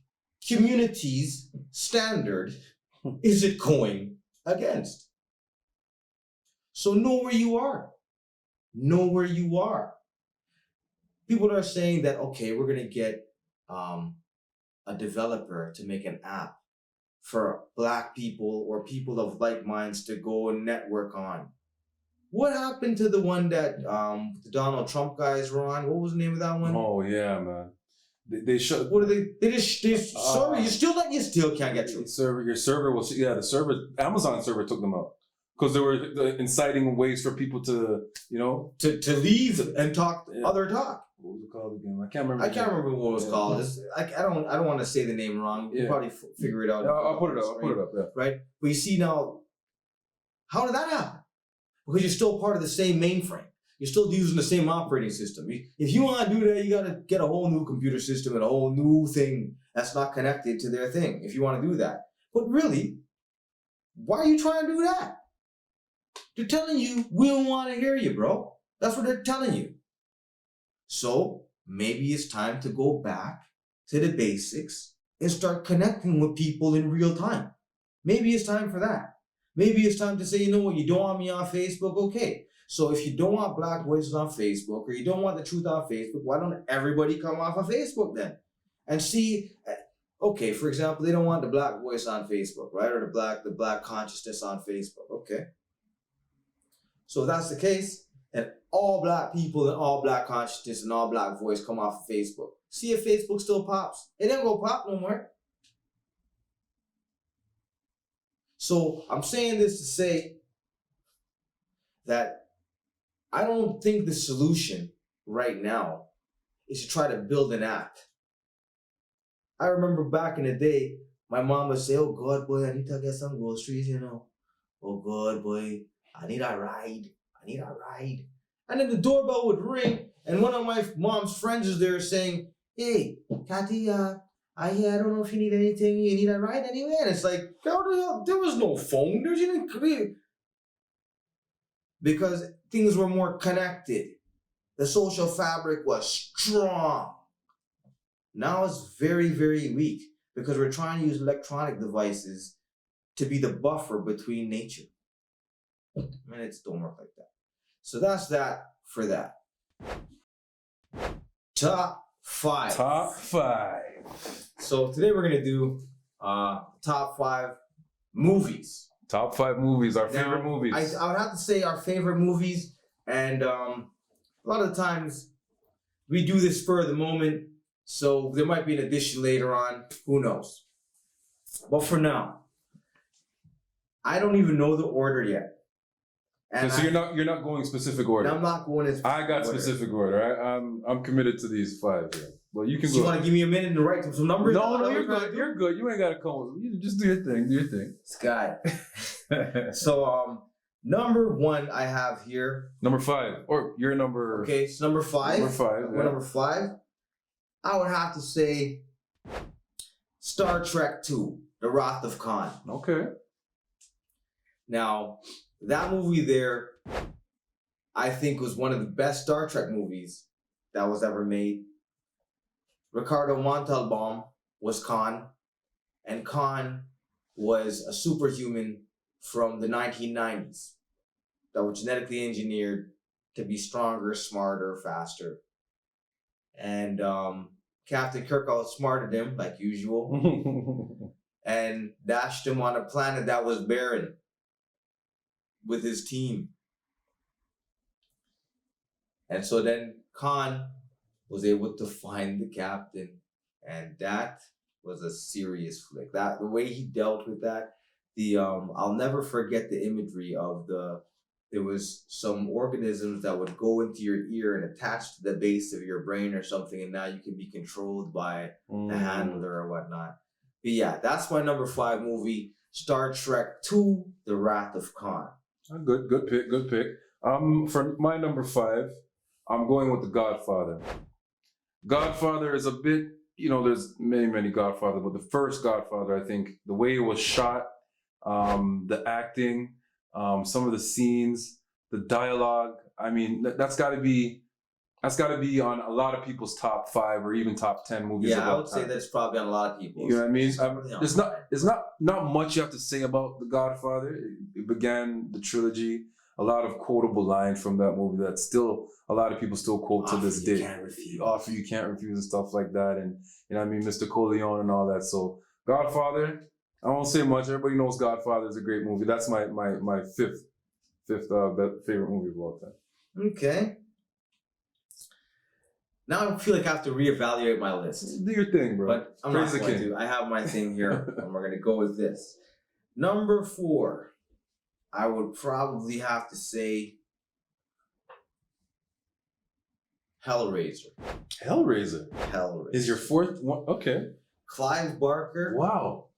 community's standard is it going against? So know where you are. Know where you are. People are saying that, okay, we're going to get a developer to make an app for black people or people of like minds to go and network on. What happened to the one that the Donald Trump guys were on? What was the name of that one? Oh, yeah, man. They shut. What are they server. You still can't get through. Your server was the server. Amazon server took them out because they were inciting ways for people to to leave and talk other talk. What was it called again? I can't remember. I can't remember what it was called. I don't want to say the name wrong. You probably figure it out. I'll put it up. I'll put it up. Yeah. Right. But you see now, how did that happen? Because you're still part of the same mainframe. You're still using the same operating system. If you want to do that, you got to get a whole new computer system and a whole new thing that's not connected to their thing if you want to do that. But really, why are you trying to do that? They're telling you, we don't want to hear you, bro. That's what they're telling you. So maybe it's time to go back to the basics and start connecting with people in real time. Maybe it's time for that. Maybe it's time to say, you know what, you don't want me on Facebook? Okay. So if you don't want Black Voices on Facebook or you don't want the truth on Facebook, why don't everybody come off of Facebook then? And see, okay, for example, they don't want the Black voice on Facebook, right? Or the black consciousness on Facebook. Okay. So if that's the case, and all black people and all black consciousness and all black voice come off of Facebook. See if Facebook still pops. It ain't gonna pop no more. So I'm saying this to say that I don't think the solution right now is to try to build an app. I remember back in the day, my mom would say, "Oh God, boy, I need to get some groceries, you know. Oh God, boy, I need a ride. I need a ride." And then the doorbell would ring, and one of my mom's friends is there saying, "Hey, Kathy, I don't know if you need anything. You need a ride anyway?" And it's like, girl, there was no phone. There didn't because things were more connected. The social fabric was strong. Now it's very, very weak because we're trying to use electronic devices to be the buffer between nature. And it don't work like that. So that's that for that. Top 5. Top 5. So today we're going to do top 5 movies. Top 5 movies, our favorite Now, movies. I would have to say our favorite movies, and a lot of the times we do this spur of the moment, so there might be an addition later on. Who knows? But for now, I don't even know the order yet. And So you're not going specific order. I'm not going as I got order. specific order. I'm committed to these 5 here. Well, you can So go. you want to give me a minute to write some numbers? No, you're good. You're good. You ain't got to come. You just do your thing. Do your thing. Sky. So number 1 I have here. Number 5, or your number. Okay, so number 5. Number 5. Yeah. Number 5. I would have to say Star Trek II, The Wrath of Khan. Okay. Now, that movie there, I think was one of the best Star Trek movies that was ever made. Ricardo Montalban was Khan, and Khan was a superhuman from the 1990s that was genetically engineered to be stronger, smarter, faster. And Captain Kirk outsmarted him, like usual, and dashed him on a planet that was barren with his team. And so then Khan was able to find the captain, and that was a serious flick. That the way he dealt with that, I'll never forget the imagery of there was some organisms that would go into your ear and attach to the base of your brain or something, and now you can be controlled by the handler or whatnot. But yeah, that's my number 5 movie, Star Trek II, The Wrath of Khan. Good pick. For my number 5, I'm going with The Godfather. Godfather is a bit, there's many Godfathers, but the first Godfather, I think, the way it was shot, the acting, some of the scenes, the dialogue. I mean, that's got to be on a lot of people's top 5 or even top 10 movies. Yeah, I would say that's probably on a lot of people's. You know what I mean? There's not much you have to say about The Godfather. It began the trilogy. A lot of quotable lines from that movie that still a lot of people still quote to this day. Offer you can't refuse and stuff like that, and Mr. Corleone and all that. So Godfather, I won't say much. Everybody knows Godfather is a great movie. That's my fifth favorite movie of all time. Okay. Now I feel like I have to reevaluate my list. Do your thing, bro. But I'm not going to. I have my thing here, and we're going to go with this. Number 4, I would probably have to say Hellraiser. Hellraiser is your 4th one. Okay. Clive Barker. Wow.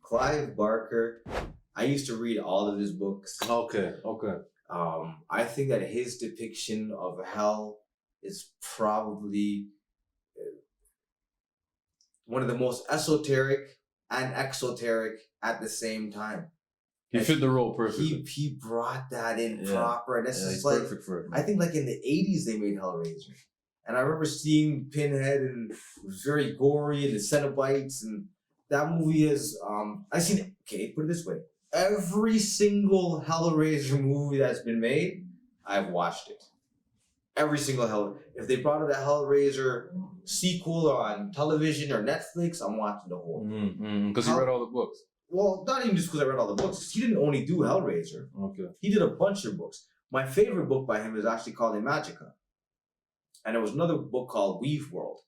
Clive Barker. I used to read all of his books. Okay. I think that his depiction of hell is probably one of the most esoteric and exoteric at the same time. He fit the role perfectly. He brought that in proper. And it's just like, perfect for it. I think like in the 80s they made Hellraiser. And I remember seeing Pinhead, and it was very gory, and the Cenobites, and that movie is I've seen it. Okay, put it this way. Every single Hellraiser movie that's been made, I've watched it. Every single if they brought out a Hellraiser sequel on television or Netflix, I'm watching the whole. Because you read all the books. Well, not even just because I read all the books. He didn't only do Hellraiser. Okay. He did a bunch of books. My favorite book by him is actually called Imagica. And there was another book called Weave World.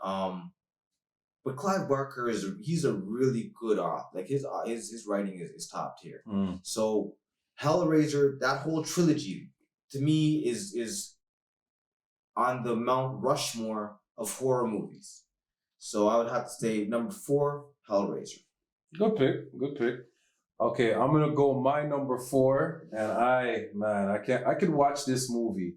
But Clive Barker he's a really good author. Like his writing is top tier. So Hellraiser, that whole trilogy, to me is on the Mount Rushmore of horror movies. So I would have to say number 4, Hellraiser. Good pick. Okay, I'm gonna go my number 4, and I can watch this movie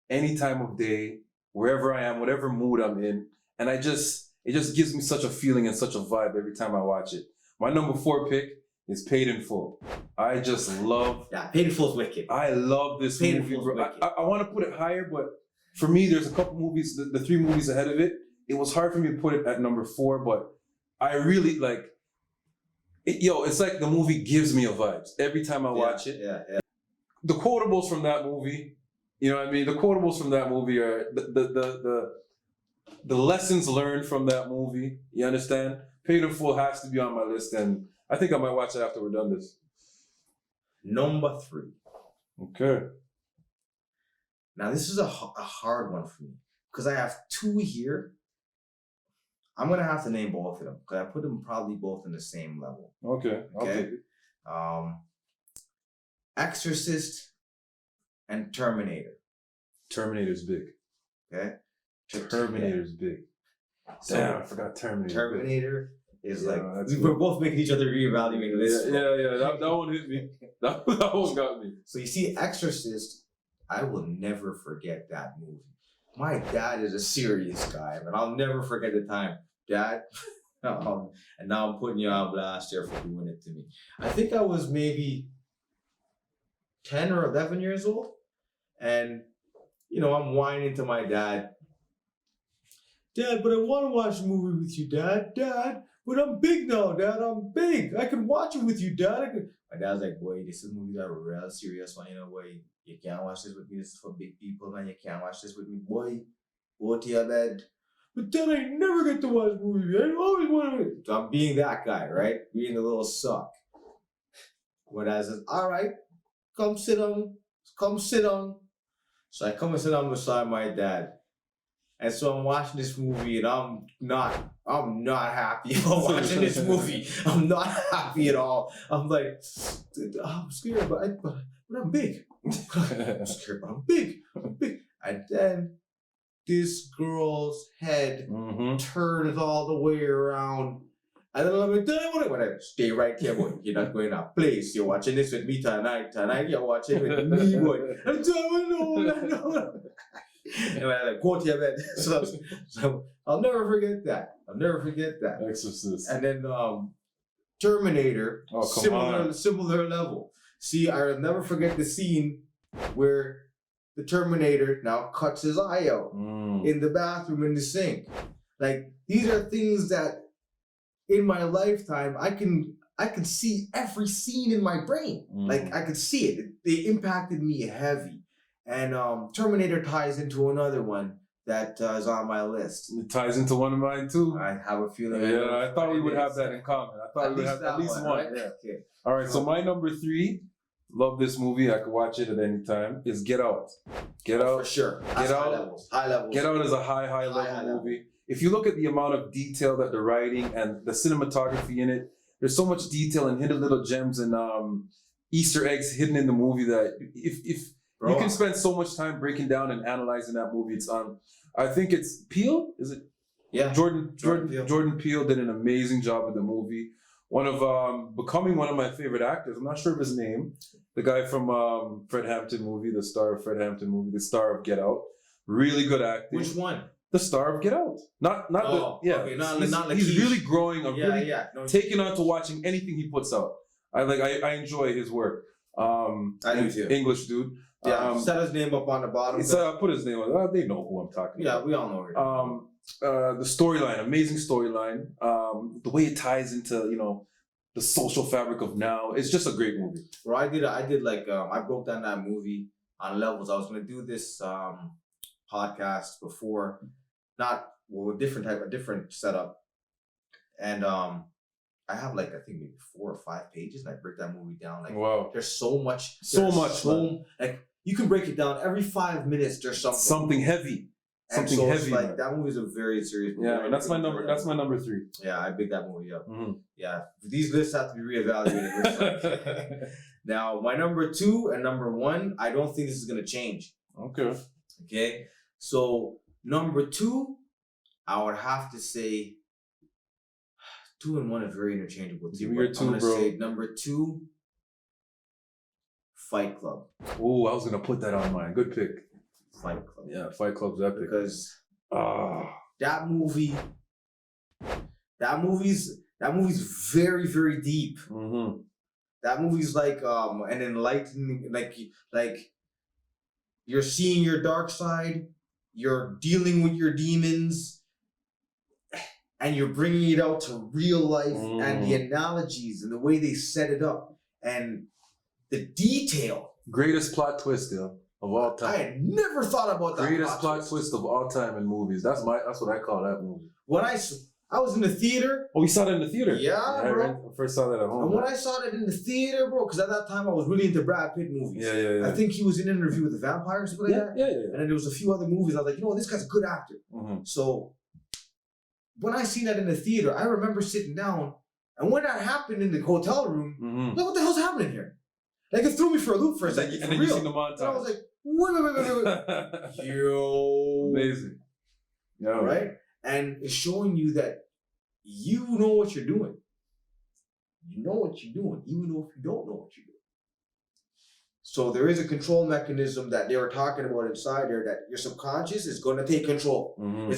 any time of day, wherever I am, whatever mood I'm in, and it just gives me such a feeling and such a vibe every time I watch it. My number 4 pick is Paid in Full. I just love. Yeah, Paid in Full is wicked. I love this movie, bro. I want to put it higher, but for me, there's a couple movies, the 3 movies ahead of it. It was hard for me to put it at number 4, but I really like. It's like the movie gives me a vibes every time I watch it. Yeah. The quotables from that movie, you know what I mean? The quotables from that movie are the lessons learned from that movie. You understand? Paid in Full has to be on my list, and I think I might watch it after we're done this. Number 3. Okay. Now this is a hard one for me because I have 2 here. I'm gonna have to name both of them because I put them probably both in the same level. Okay. I'll take it. Exorcist and Terminator. Terminator's big. Okay. Terminator's big. So, Damn, I forgot Terminator. Terminator is like that's we're both making each other reevaluate this. Yeah. That one hit me. That one got me. So you see, Exorcist, I will never forget that movie. My dad is a serious guy, but I'll never forget the time. Dad, and now I'm putting you on blast here for doing it to me. I think I was maybe 10 or 11 years old, and I'm whining to my dad. Dad, but I want to watch a movie with you, Dad. Dad, but I'm big now, Dad. I'm big. I can watch it with you, Dad. My dad's like, boy, this is movies that are real serious, man. Boy, you can't watch this with me. This is for big people, man. You can't watch this with me, boy. Go to your bed. But then I never get to watch movies. I always want to. So I'm being that guy, right? Being the little suck. My dad says, all right, come sit down. So I come and sit down beside my dad. And so I'm watching this movie and I'm not happy about watching this movie. I'm not happy at all. I'm like, I'm scared, but I'm big. I'm scared, but I'm big. And then this girl's head turns all the way around. And then I'm like, whatever. Stay right here, boy. You're not going out. Please, you're watching this with me tonight. Tonight you're watching with me, boy. I know. And I like, go to your bed. So I'll never forget that. Exorcist. And then Terminator, similar level. See, I'll never forget the scene where the Terminator now cuts his eye out in the bathroom in the sink. Like, these are things that in my lifetime I can see every scene in my brain. Like, I could see it. They impacted me heavy. And Terminator ties into another one that is on my list. It ties into one of mine too. I have a feeling. Yeah, I thought we would have that in common. I thought we would have at least one. Right? Yeah. Okay. All right, so my number 3, love this movie. I could watch it at any time. Is Get Out. Get Out for sure. Get Out. High levels. Get Out is a high level movie. If you look at the amount of detail that the writing and the cinematography in it, there's so much detail and hidden little gems and Easter eggs hidden in the movie that if you can spend so much time breaking down and analyzing that movie. It's I think it's Peele. Is it? Yeah. Jordan Peele did an amazing job with the movie. One of becoming one of my favorite actors. I'm not sure of his name. The guy from Fred Hampton movie, the star of Fred Hampton movie, the star of Get Out. Really good acting. Which one? The star of Get Out. He's really growing. I'm really taking on to watching anything he puts out. I enjoy his work. I do too. English dude. Yeah, set his name up on the bottom. I put his name on. They know who I'm talking about. Yeah, we all know him. The storyline, amazing storyline. The way it ties into the social fabric of now. It's just a great movie. Well, I broke down that movie on levels. I was gonna do this podcast before, a different setup, and I have like I think maybe 4 or 5 pages, and I break that movie down. Like Wow. there's so much, Man. like you can break it down every 5 minutes. There's something heavy. And Something so heavy. it's like Man. that movie is a very serious movie. Yeah, that's my number. That's my number 3. Yeah, I big that movie up. Mm-hmm. Yeah, these lists have to be reevaluated. Now, my number 2 and number 1, I don't think this is gonna change. Okay. Okay, so number 2, I would have to say 2 and 1 are very interchangeable. Give me your 2, I'm gonna bro. say number 2, Fight Club. Oh, I was gonna put that on mine. Good pick. Fight Club. Yeah, Fight Club's epic. Because that movie's very, very deep. Mm-hmm. That movie's like an enlightening, like you're seeing your dark side, you're dealing with your demons, and you're bringing it out to real life, and the analogies and the way they set it up and the detail. Greatest plot twist, yo, of all time. I had never thought about that. Greatest plot twist of all time in movies. That's what I call that movie. When I was in the theater. Oh, you saw that in the theater? Yeah, bro. I first saw that at home. And when I saw that in the theater, bro, because at that time I was really into Brad Pitt movies. Yeah. I think he was in an interview with the Vampire or something like that. Yeah. And then there was a few other movies. I was like, you know, this guy's a good actor. Mm-hmm. So when I seen that in the theater, I remember sitting down, and when that happened in the hotel room, like, what the hell's happening here? Like, it threw me for a loop for a second. And then you seen the montage. And I was like, wait. Yo. Amazing. Yeah. Right? And it's showing you that you know what you're doing. You know what you're doing, even if you don't know what you're doing. So there is a control mechanism that they were talking about inside there, that your subconscious is going to take control. Mm-hmm.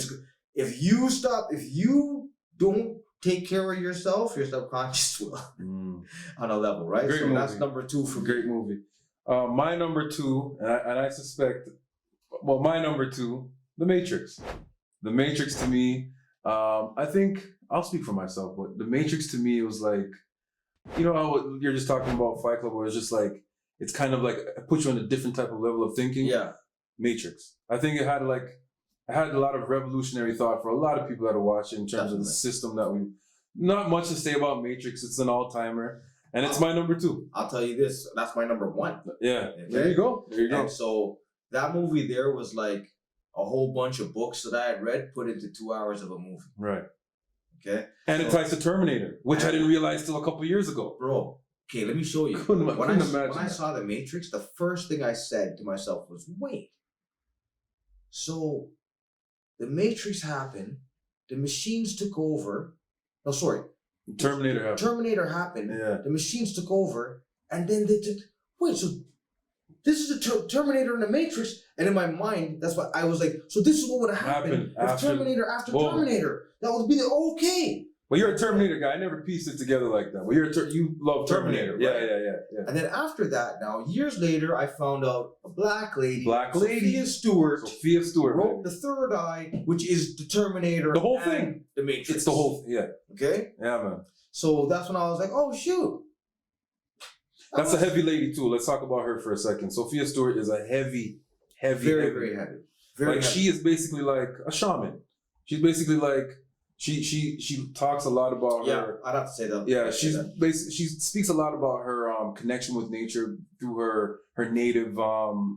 If you don't take care of yourself, your subconscious will on a level, right? Great so movie. that's number 2 for me. Great movie. My number 2, and I suspect, well, my number 2, The Matrix. The Matrix to me, I think, I'll speak for myself, but The Matrix to me was like, you know how you're just talking about Fight Club, where it's just like, it's kind of like, it puts you on a different type of level of thinking. Yeah. Matrix. I think it had a lot of revolutionary thought for a lot of people that watch it in terms of the system that we, not much to say about Matrix. It's an all-timer. And it's my number 2. I'll tell you this, that's my number 1. Yeah. Okay. There you go. And so that movie there was like a whole bunch of books that I had read put into 2 hours of a movie. Right. Okay. And it ties to Terminator, which I didn't realize till a couple years ago. Bro, okay, let me show you. When I saw The Matrix, the first thing I said to myself was, wait. So The Matrix happened, the machines took over. No, sorry. Terminator happened. Yeah. The machines took over, and then they took. Wait, so this is the Terminator and the Matrix, and in my mind, that's what I was like. So this is what would have happened if Terminator after Terminator. That would be okay. Well, you're a Terminator guy. I never pieced it together like that. Well, you love Terminator. Right? Yeah. And then after that, now years later, I found out a black lady, Sophia Stewart, wrote The Third Eye, which is the Terminator. The whole thing. The Matrix. It's the whole thing. Yeah. Okay. Yeah, man. So that's when I was like, oh shoot. That's a heavy lady too. Let's talk about her for a second. Sophia Stewart is a heavy. Very heavy. Very heavy. She is basically like a shaman. She's basically like she talks a lot about her. I'd have to say that. Yeah, she speaks a lot about her connection with nature through her native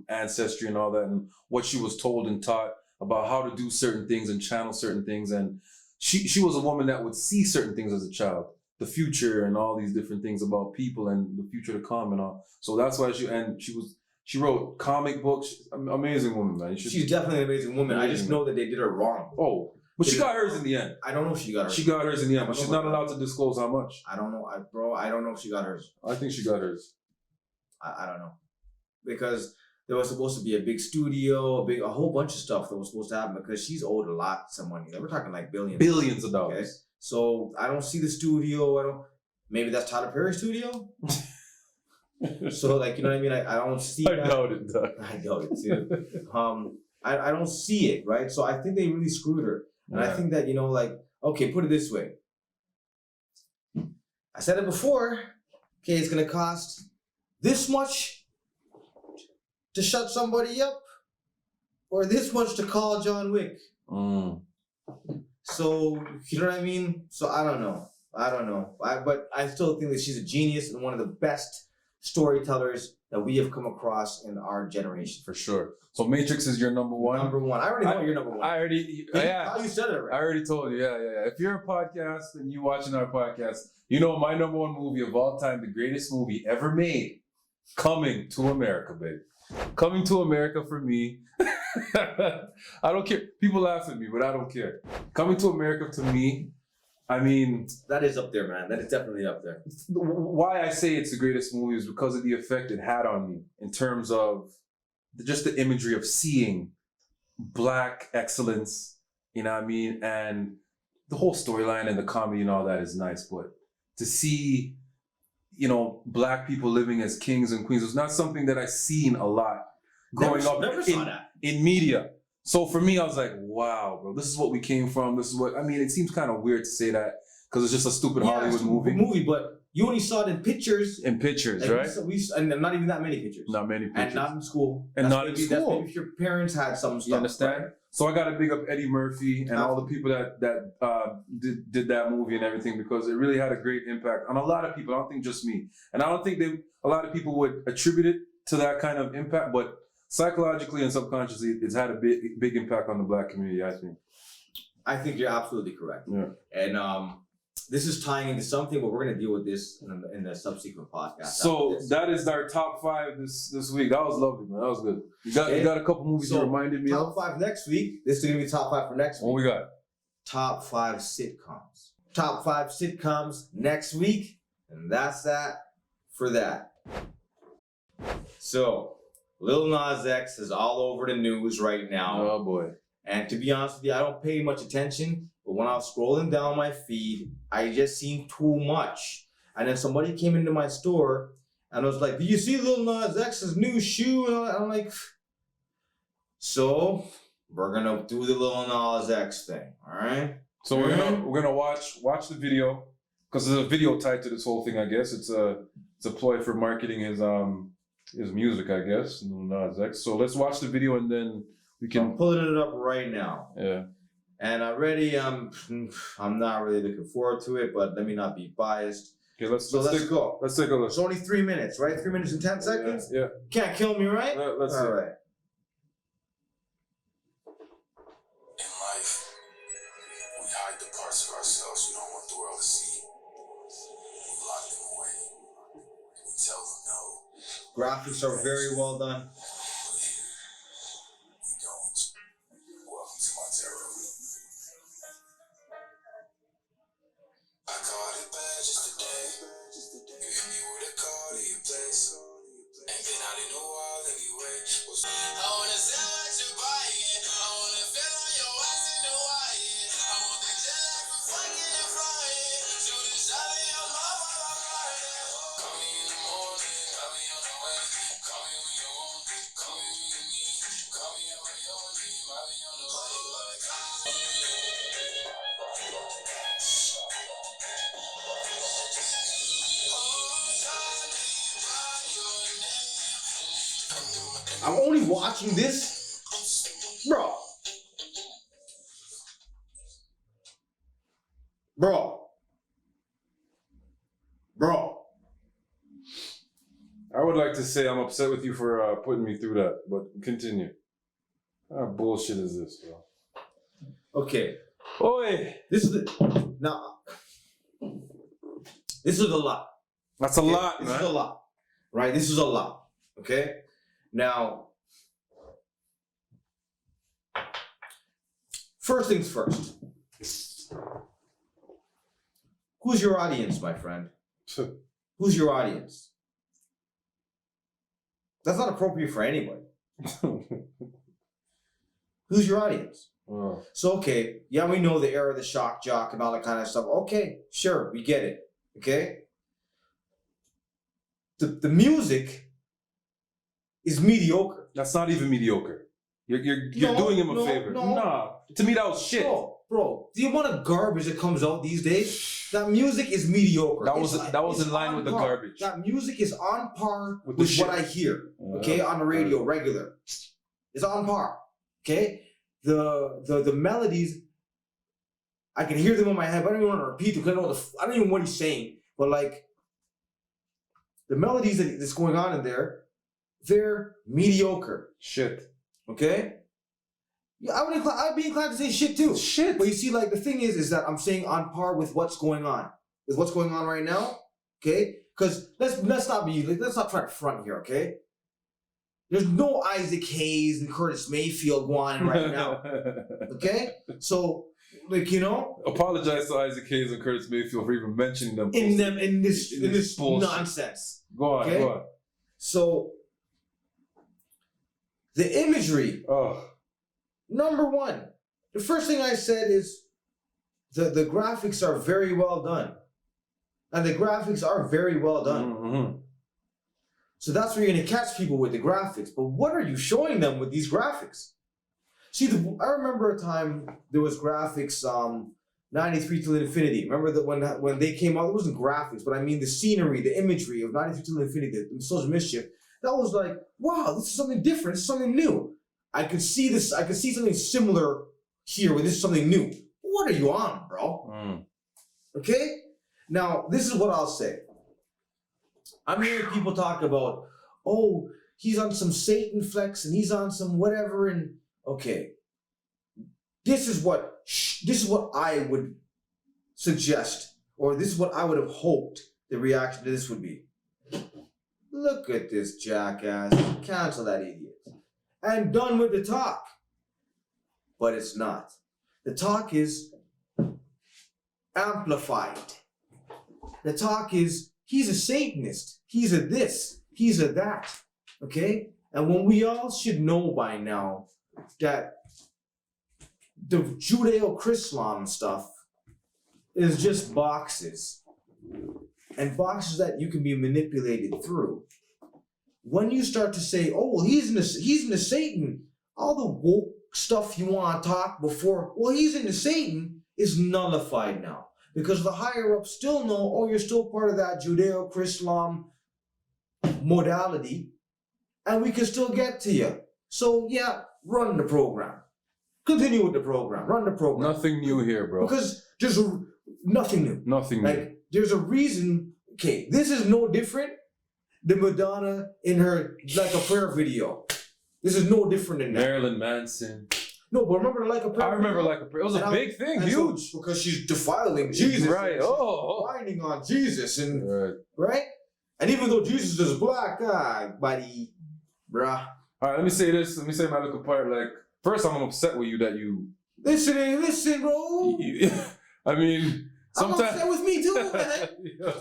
ancestry and all that, and what she was told and taught about how to do certain things and channel certain things. And she was a woman that would see certain things as a child, the future and all these different things about people and the future to come and all. So that's why she wrote comic books. Amazing woman, man. She's definitely an amazing woman. I just know that they did her wrong. Oh, but she got hers in the end. I don't know if she got hers. She got hers in the end, but she's not allowed to disclose how much. I don't know, bro. I don't know if she got hers. I think she got hers. I don't know, because there was supposed to be a big studio, a whole bunch of stuff that was supposed to happen, because she's owed a lot of money. We're talking like billions of dollars. Okay? So I don't see the studio. Maybe that's Tyler Perry's studio. So like, you know what I mean? I don't see that. I doubt it, Doug. I doubt it too. I don't see it, right? So I think they really screwed her. And I think that, you know, like, okay, put it this way. I said it before. Okay, it's going to cost this much to shut somebody up, or this much to call John Wick. So, you know what I mean? So I don't know. I don't know. But I still think that she's a genius and one of the best storytellers that we have come across in our generation. For sure. So Matrix is your number one? Number one. I already know you're number one. How you said it right. I already told you. Yeah. If you're a podcast and you watching our podcast, you know my number one movie of all time, the greatest movie ever made, Coming to America, baby. Coming to America for me. I don't care. People laugh at me, but I don't care. Coming to America to me, I mean... That is up there, man. That is definitely up there. Why I say it's the greatest movie is because of the effect it had on me in terms of just the imagery of seeing Black excellence, you know what I mean? And the whole storyline and the comedy and all that is nice, but to see, you know, Black people living as kings and queens was not something that I seen a lot growing up in media. So for me, I was like, wow, bro, this is what we came from. This is what, I mean, it seems kind of weird to say that because it's just a stupid Hollywood movie. But you only saw it in pictures. In pictures, right? And not even that many pictures. Not many pictures. And not in school. And not in school. That's maybe if your parents had some stuff. You understand? Right? So I got to big up Eddie Murphy and all the people that did that movie and everything because it really had a great impact on a lot of people. I don't think just me. And I don't think a lot of people would attribute it to that kind of impact, but psychologically and subconsciously, it's had a big impact on the Black community, I think. I think you're absolutely correct. Yeah. And this is tying into something, but we're going to deal with this in the subsequent podcast. So that is our top 5 this week. That was lovely, man. That was good. You got a couple movies you reminded me of? Top 5 next week. This is going to be top 5 for next week. What we got? Top 5 sitcoms. Top 5 sitcoms next week. And that's that for that. So... Lil Nas X is all over the news right now. Oh boy. And to be honest with you, I don't pay much attention, but when I was scrolling down my feed, I just seen too much. And then somebody came into my store and I was like, "Do you see Lil Nas X's new shoe?" And I'm like, so we're gonna do the Lil Nas X thing, all right? So we're gonna watch the video because there's a video tied to this whole thing. I guess it's a ploy for marketing his music, I guess, Lil Nas X. So let's watch the video and then we can... I'm pulling it up right now. Yeah. And already, I'm not really looking forward to it, but let me not be biased. Okay, let's go. Let's take a look. It's only 3 minutes, right? 3 minutes and 10 seconds? Yeah. Can't kill me, right? Let's see. All right. In life, we hide the parts of ourselves we don't want the world to see. We lock them away. We tell them no. Graphics are very well done. We don't. Welcome to my terror. I caught it bad just today. You hit me with a call to your place. Ain't been out in a while anyway. I wanna sell what you're buying. I wanna feel on your ass in the wire. I want the jet lag for fucking and flying. Shoot a shot in your mouth while I'm riding. Call me in the morning, call me on the way. Call me when you want me, call me when you need. Call me at my own name, I'll be on the way. I'm only watching this, bro. I would like to say I'm upset with you for putting me through that, but continue. What kind of bullshit is this, bro? Okay. Oi! This is a lot. That's a lot, man. This is a lot, right? This is a lot, okay? Now, first things first. Who's your audience, my friend? Who's your audience? That's not appropriate for anybody. Who's your audience? Oh. So, okay, yeah, we know the era of the shock jock and all that kind of stuff. Okay, sure, we get it, okay? The music is mediocre. That's not even mediocre. You're doing him a favor. Nah, to me that was shit. Bro, the amount of garbage that comes out these days, that music is mediocre. That was in line with the garbage. That music is on par with what I hear, okay, on the radio regular. It's on par, okay? The melodies, I can hear them in my head, but I don't even want to repeat them because I don't even know what he's saying. But like the melodies that's going on in there, they're mediocre. Shit. Okay? Yeah, I'd be inclined to say shit too. Shit. But you see, like the thing is that I'm saying on par with what's going on. With what's going on right now. Okay? Because let's not try to front here, okay? There's no Isaac Hayes and Curtis Mayfield going on right now. Okay? So, like, you know. Apologize to Isaac Hayes and Curtis Mayfield for even mentioning them. In this bullshit. nonsense. Go on, okay? go on. So, the imagery. Number one. The first thing I said is the graphics are very well done. And the graphics are very well done. Mm-hmm. So that's where you're going to catch people with the graphics. But what are you showing them with these graphics? See, I remember a time there was graphics, 93 till infinity. Remember that when they came out, it wasn't graphics, but I mean the scenery, the imagery of 93 till infinity, the Social Mischief. That was like, wow, this is something different. This is something new. I could see this. I could see something similar here where this is something new. What are you on, bro? Okay? Now, this is what I'll say. I'm hearing people talk about, oh, he's on some Satan flex and he's on some whatever, and okay. This is what I would suggest, or this is what I would have hoped the reaction to this would be. Look at this jackass. Cancel that idiot. And done with the talk. But it's not. The talk is amplified. The talk is, he's a Satanist. He's a this. He's a that. Okay? And when we all should know by now that the Judeo-Chrislam stuff is just boxes. And boxes that you can be manipulated through. When you start to say, oh, well, he's into Satan, all the woke stuff you want to talk before, well, he's into Satan, is nullified now. Because the higher-ups still know, oh, you're still part of that Judeo-Chrislam modality, and we can still get to you. So, yeah, run the program. Continue with the program. Run the program. Nothing new here, bro. Because there's nothing new. Nothing new. Like, there's a reason. Okay, this is no different than Madonna in her Like a Prayer video. This is no different than that. Marilyn Manson. No, but remember Like a Prayer? I remember Like a Prayer. It was a big thing, huge. So, because she's defiling Jesus. Right. She's Oh. whining on Jesus. And Right. And even though Jesus is black, buddy, bruh. All right, let me say this. Let me say my little part. Like, first, I'm upset with you that you... Listen, bro. I mean, sometimes... I'm upset with me too, man. Yeah.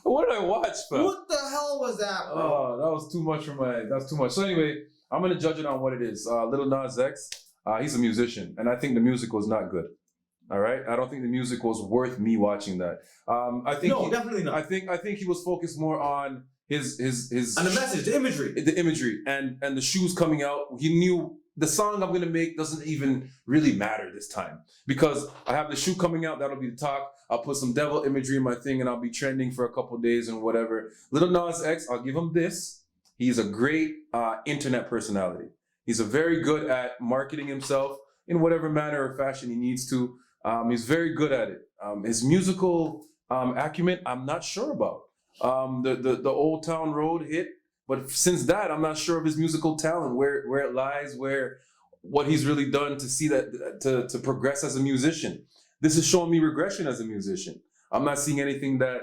What did I watch, fam? What the hell was that, bro? Oh, that was too much for my... That's too much. So anyway, I'm going to judge it on what it is. Lil Nas X, he's a musician, and I think the music was not good. All right? I don't think the music was worth me watching that. I think definitely not. I think he was focused more on his and the message, the imagery. and the shoes coming out. He knew the song I'm gonna make doesn't even really matter this time because I have the shoe coming out. That'll be the talk. I'll put some devil imagery in my thing and I'll be trending for a couple of days and whatever. Lil Nas X, I'll give him this. He's a great internet personality. He's very good at marketing himself in whatever manner or fashion he needs to. He's very good at it. His musical acumen, I'm not sure about. The Old Town Road hit, but since that, I'm not sure of his musical talent, where it lies, what he's really done to see that to progress as a musician. This is showing me regression as a musician. I'm not seeing anything that,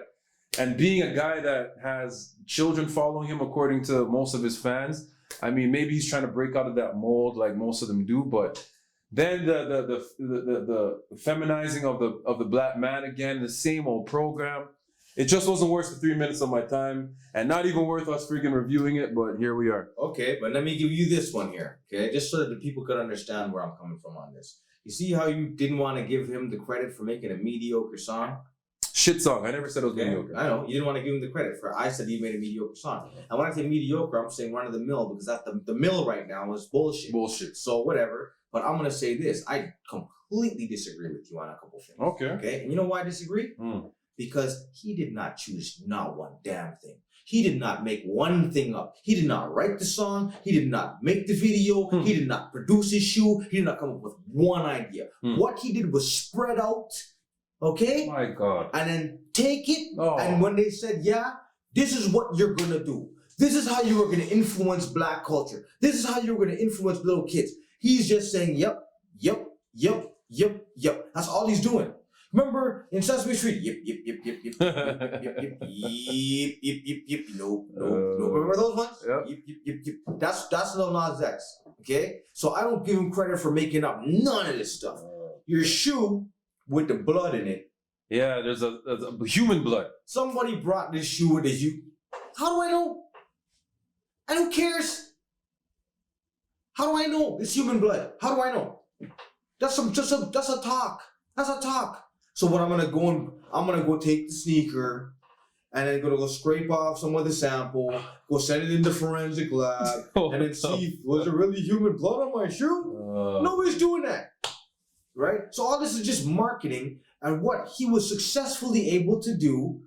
and being a guy that has children following him, according to most of his fans, I mean, maybe he's trying to break out of that mold like most of them do, but then the feminizing of the black man again, the same old program. It just wasn't worth the 3 minutes of my time, and not even worth us freaking reviewing it, but here we are. Okay, but let me give you this one here, okay? Just so that the people could understand where I'm coming from on this. You see how you didn't want to give him the credit for making a mediocre song? Shit song. I never said it was mediocre. I know. You didn't want to give him the credit for I said he made a mediocre song. And when I say mediocre, I'm saying run of the mill because that the mill right now is bullshit. Bullshit. So whatever. But I'm going to say this. I completely disagree with you on a couple things. Okay. Okay? And you know why I disagree? because he did not choose not one damn thing. He did not make one thing up. He did not write the song. He did not make the video. He did not produce his shoe. He did not come up with one idea. What he did was spread out, okay? My God. And then take it. Oh. And when they said, yeah, this is what you're going to do. This is how you are going to influence black culture. This is how you're going to influence little kids. He's just saying, yep, yep, yep, yep, yep. That's all he's doing. Remember in Sesame Street? Yep, yep, yep, yep, yep, yep, yep, yep, yep, yep, yep, yep, yep, nope, nope, nope. Remember those ones? Yep. Yep, yep, yep, yep. That's Lil Nas X. Okay? So I don't give him credit for making up none of this stuff. Your shoe with the blood in it. Yeah, there's a human blood. Somebody brought this shoe with the you. How do I know? And who cares? How do I know? It's human blood. How do I know? That's a talk. That's a talk. So what I'm gonna go take the sneaker and then gonna go scrape off some of the sample, go send it into forensic lab, and then see was it really human blood on my shoe? Nobody's doing that. Right? So all this is just marketing, and what he was successfully able to do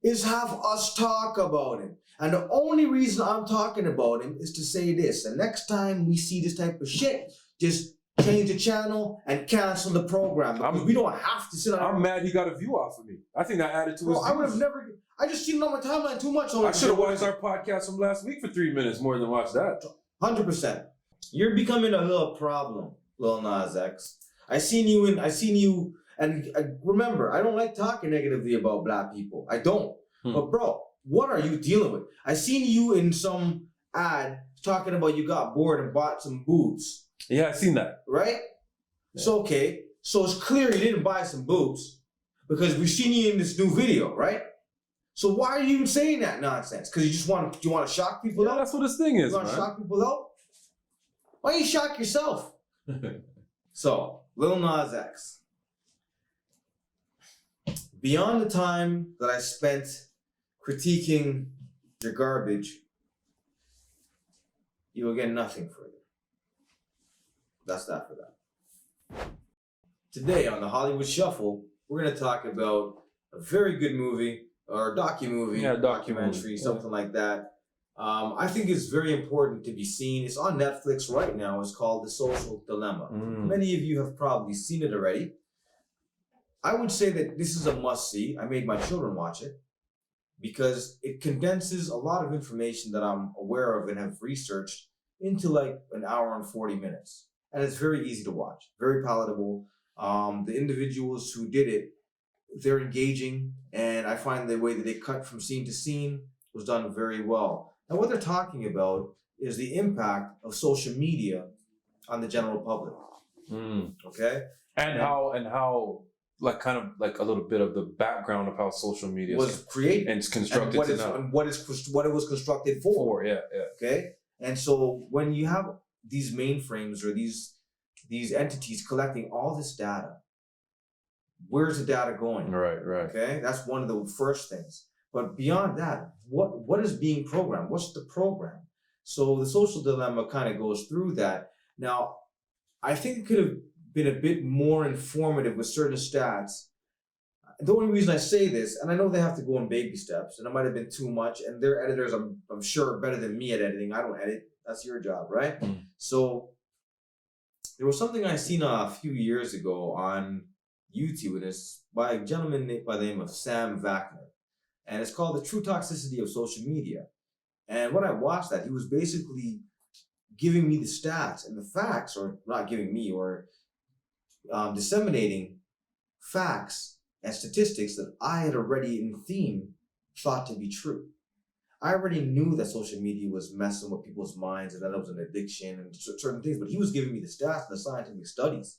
is have us talk about him. And the only reason I'm talking about him is to say this. The next time we see this type of shit, just change the channel and cancel the program. Because we don't have to sit on. I'm mad he got a view off of me. I think that added to his. I would have never. I just seen it on my timeline too much. I should have watched our podcast from last week for 3 minutes more than watch that. 100%. You're becoming a little problem, Lil Nas X. I seen you, and remember, I don't like talking negatively about black people. I don't. But bro, what are you dealing with? I seen you in some ad talking about you got bored and bought some boots. Yeah, I seen that. Right? Yeah. So okay. So it's clear you didn't buy some boots because we've seen you in this new video, right? So why are you even saying that nonsense? Because you want to shock people out? Yeah, that's what this thing is, You want to shock people out? Why don't you shock yourself? So, Lil Nas X. Beyond the time that I spent critiquing your garbage, you will get nothing further. That's that for that. Today on the Hollywood Shuffle, we're going to talk about a very good movie, or documentary, something like that. I think it's very important to be seen. It's on Netflix right now. It's called The Social Dilemma. Many of you have probably seen it already. I would say that this is a must-see. I made my children watch it because it condenses a lot of information that I'm aware of and have researched into like an hour and 40 minutes. And it's very easy to watch, very palatable. The individuals who did it, they're engaging, and I find the way that they cut from scene to scene was done very well. And what they're talking about is the impact of social media on the general public. Okay? And how like kind of like a little bit of the background of how social media was created and it's constructed and what it was constructed for. Yeah. Okay? And so when you have these mainframes or these entities collecting all this data, where's the data going? Right. Okay? That's one of the first things. But beyond that, what is being programmed? What's the program? So the Social Dilemma kind of goes through that. Now, I think it could have been a bit more informative with certain stats. The only reason I say this, and I know they have to go in baby steps, and it might have been too much, and their editors, I'm sure, are better than me at editing. I don't edit. That's your job, right? So there was something I seen a few years ago on YouTube, and it's by a gentleman by the name of Sam Vakner. And it's called The True Toxicity of Social Media. And when I watched that, he was basically giving me the stats and the facts, or not giving me, or disseminating facts and statistics that I had already in theme thought to be true. I already knew that social media was messing with people's minds and that it was an addiction and certain things, but he was giving me the stats and the scientific studies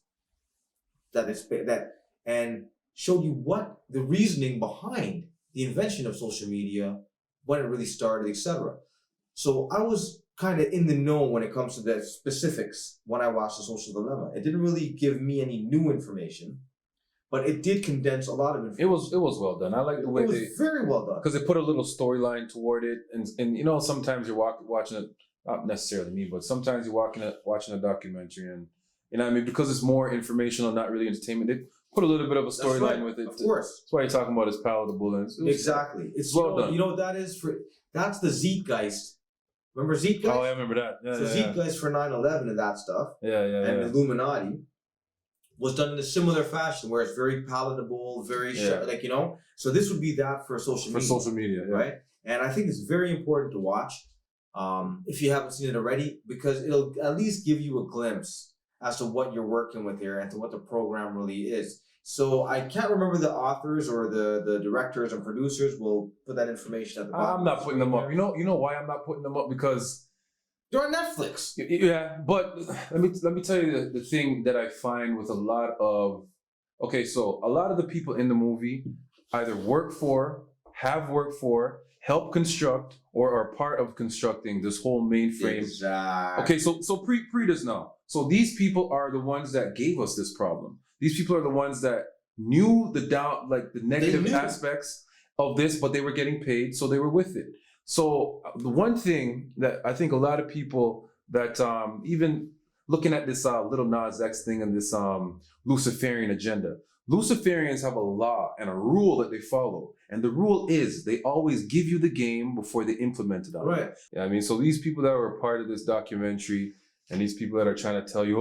and showed you what the reasoning behind the invention of social media, when it really started, etc. So I was kind of in the know when it comes to the specifics when I watched The Social Dilemma. It didn't really give me any new information, but it did condense a lot of information. It was well done. I like the way it was very well done. Because they put a little storyline toward it, and you know, sometimes you're watching it, not necessarily me, but sometimes you're watching a documentary, and you know what I mean, because it's more informational, not really entertainment. They put a little bit of a That's storyline right, with it. of course. That's why you're talking about it's palatable and Exactly. It's well done. You know what that is for? That's the Zeitgeist. Remember Zeitgeist? Oh, I remember that. Yeah, So yeah, Zeitgeist for 9/11 and that stuff, yeah, and Illuminati was done in a similar fashion, where it's very palatable, very like So this would be that for social media. For social media, yeah. Right? And I think it's very important to watch if you haven't seen it already, because it'll at least give you a glimpse as to what you're working with here and to what the program really is. So I can't remember the authors or the directors and producers. We'll put that information at the bottom. I'm not putting them up. You know why I'm not putting them up? Because they're on Netflix. Yeah, but let me tell you the thing that I find with a lot of so a lot of the people in the movie either have worked for, help construct, or are part of constructing this whole mainframe. Exactly. Okay, so pre this now. So these people are the ones that gave us this problem. These people are the ones that knew the negative aspects of this, but they were getting paid, so they were with it. So the one thing that I think a lot of people that even looking at this Lil Nas X thing and this Luciferian agenda, Luciferians have a law and a rule that they follow. And the rule is they always give you the game before they implement it on you. Right. Yeah, I mean, so these people that were a part of this documentary and these people that are trying to tell you,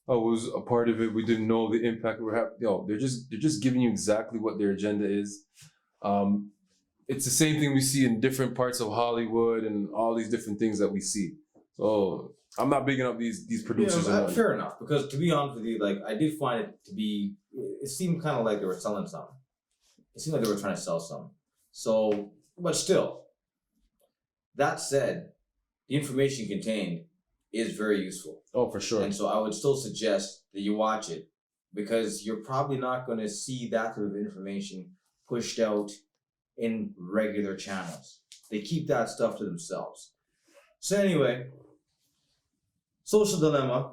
I was a part of it, we didn't know the impact we were having. They're just giving you exactly what their agenda is. It's the same thing we see in different parts of Hollywood and all these different things that we see. So I'm not bigging up these producers. Fair enough, because to be honest with you, I did find it to be, it seemed kind of like they were selling something. It seemed like they were trying to sell something. So, but still, that said, the information contained is very useful. Oh, for sure. And so I would still suggest that you watch it, because you're probably not going to see that sort of information pushed out in regular channels. They keep that stuff to themselves. So anyway, social dilemma.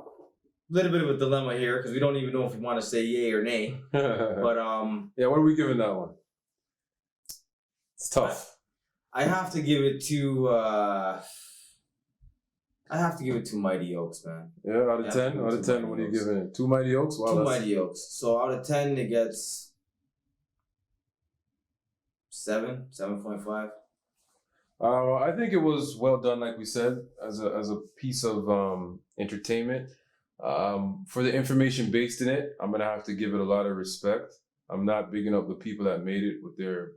A little bit of a dilemma here, because we don't even know if we want to say yay or nay. But yeah, what are we giving that one? It's tough. I have to give it to Mighty Oaks, man. Yeah, out of 10? Out of 10, what are you giving it? 2 Mighty Oaks? Wow, 2 Mighty Oaks. So out of 10, it gets 7.5. I think it was well done, like we said, as a piece of entertainment. For the information based in it, I'm gonna have to give it a lot of respect. I'm not bigging up the people that made it with their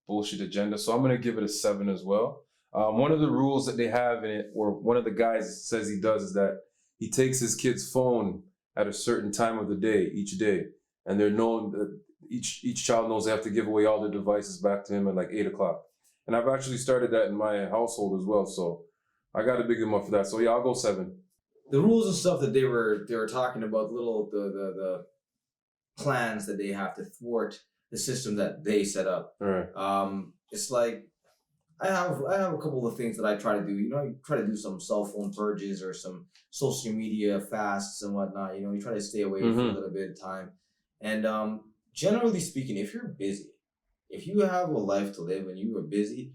bullshit agenda, so I'm gonna give it a 7 as well. One of the rules that they have in it, or one of the guys says he does, is that he takes his kid's phone at a certain time of the day, each day, and they're known that each child knows they have to give away all their devices back to him at like 8 o'clock. And I've actually started that in my household as well, so I got to big them up for that. So yeah, I'll go 7. The rules and stuff that they were talking about, the plans that they have to thwart the system that they set up. All right. It's like I have a couple of things that I try to do. You try to do some cell phone purges or some social media fasts and whatnot. You try to stay away for a little bit of time. And generally speaking, if you're busy, if you have a life to live and you are busy,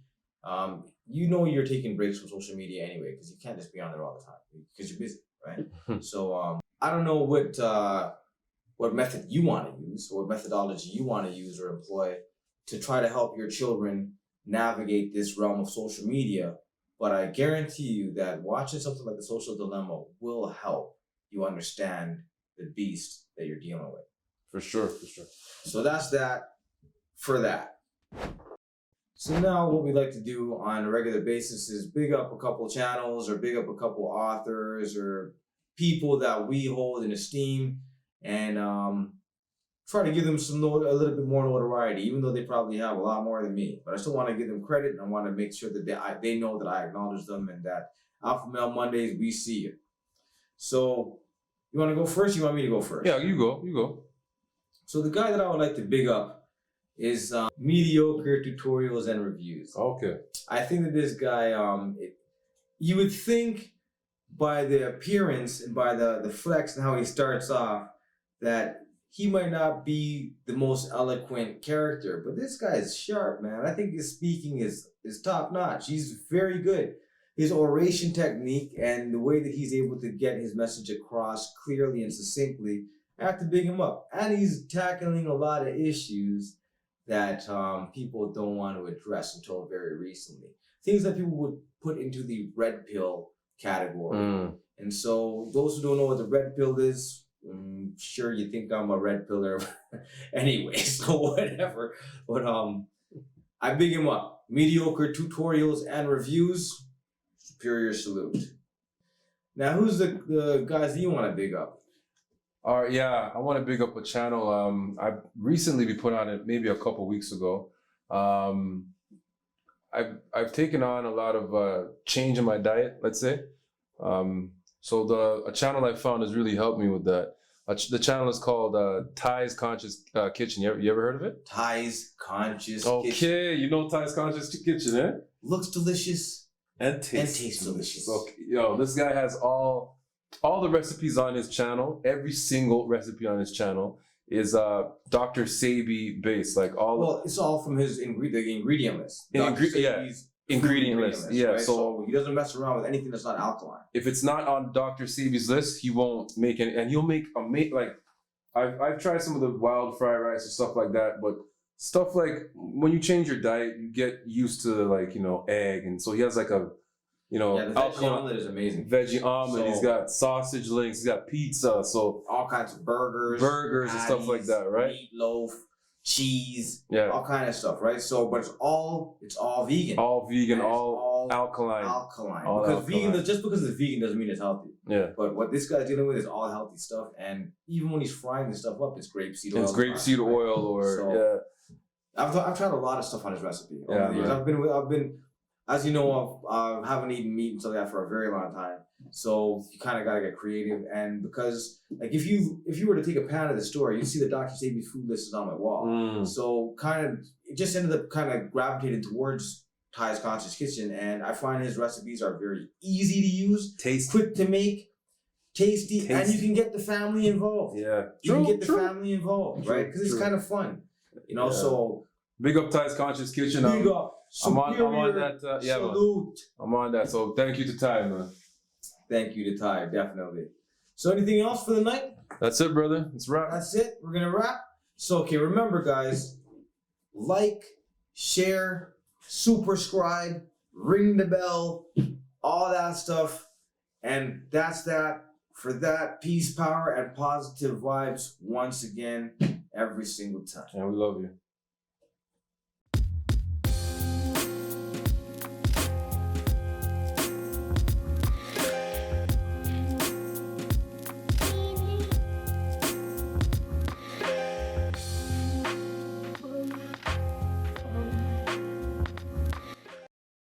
you're taking breaks from social media anyway, because you can't just be on there all the time because you're busy, right? So I don't know what method you want to use or what methodology you want to use or employ to try to help your children navigate this realm of social media, but I guarantee you that watching something like The Social Dilemma will help you understand the beast that you're dealing with. For sure. So that's that for that. So now what we like to do on a regular basis is big up a couple channels or big up a couple authors or people that we hold in esteem, and try to give them a little bit more notoriety, even though they probably have a lot more than me. But I still want to give them credit, and I want to make sure that they know that I acknowledge them, and that AlphaMail Mondays, we see you. So you want to go first? You want me to go first? Yeah, you go. So the guy that I would like to big up is Mediocre Tutorials and Reviews. Okay. I think that this guy, you would think by the appearance and by the flex and how he starts off that he might not be the most eloquent character, but this guy is sharp, man. I think his speaking is top notch. He's very good. His oration technique and the way that he's able to get his message across clearly and succinctly, I have to big him up. And he's tackling a lot of issues that people don't want to address until very recently. Things that people would put into the red pill category. And so those who don't know what the red pill is, sure you think I'm a red pillar anyway, so whatever. But I big him up. Mediocre tutorials and reviews, superior salute. Now who's the guys that you want to big up? All right, yeah, I want to big up a channel. I've recently been put on it maybe a couple weeks ago. I've taken on a lot of change in my diet, let's say. So a channel I found has really helped me with that. The channel is called Ty's Conscious Kitchen. You ever heard of it? Ty's Conscious Okay, Kitchen. you know Ty's Conscious Kitchen, eh? Looks delicious And tastes delicious. Okay, yo, this guy has all the recipes on his channel. Every single recipe on his channel is Dr. Sebi based. Like all. Well, it's all from his ingredient list. Ingredient list. Yeah. Right? So he doesn't mess around with anything that's not alkaline. if it's not on Dr. Sebi's list, he won't make any, and he'll make like I've tried some of the wild fried rice and stuff like that, but stuff like when you change your diet, you get used to like egg, and so he has like a the veggie omelet is amazing. Veggie omelet. He's got sausage links. He's got pizza. So all kinds of burgers and stuff like that, right? Meatloaf, cheese, Yeah, all kind of stuff, right? So, but it's all vegan. all vegan, And it's all alkaline. Alkaline. All because alkaline. just because it's vegan doesn't mean it's healthy. Yeah, But what this guy's dealing with is all healthy stuff, and even when he's frying this stuff up, it's grapeseed oil. it's grapeseed oil or I've tried a lot of stuff on his recipe over Yeah, the years. man. I've been, as you know, I haven't eaten meat and stuff like that for a very long time. So you kind of gotta get creative, and because like if you were to take a pan to the store, you see the Dr. Sebi's food list is on my wall. So kind of it just ended up kind of gravitating towards Ty's Conscious Kitchen, and I find his recipes are very easy to use, quick to make, tasty, and you can get the family involved. Yeah, You can get the family involved, right? Because it's kind of fun, Yeah. So big up Ty's Conscious Kitchen. big up, I'm on superior that. Yeah, man. salute. I'm on that. So thank you to Ty, man. Thank you to Ty, definitely. So anything else for the night? That's it, brother. It's wrap. That's it. We're gonna wrap. So okay, remember guys, like, share, superscribe, ring the bell, all that stuff. And that's that for that. Peace, power, and positive vibes once again, every single time. And we love you.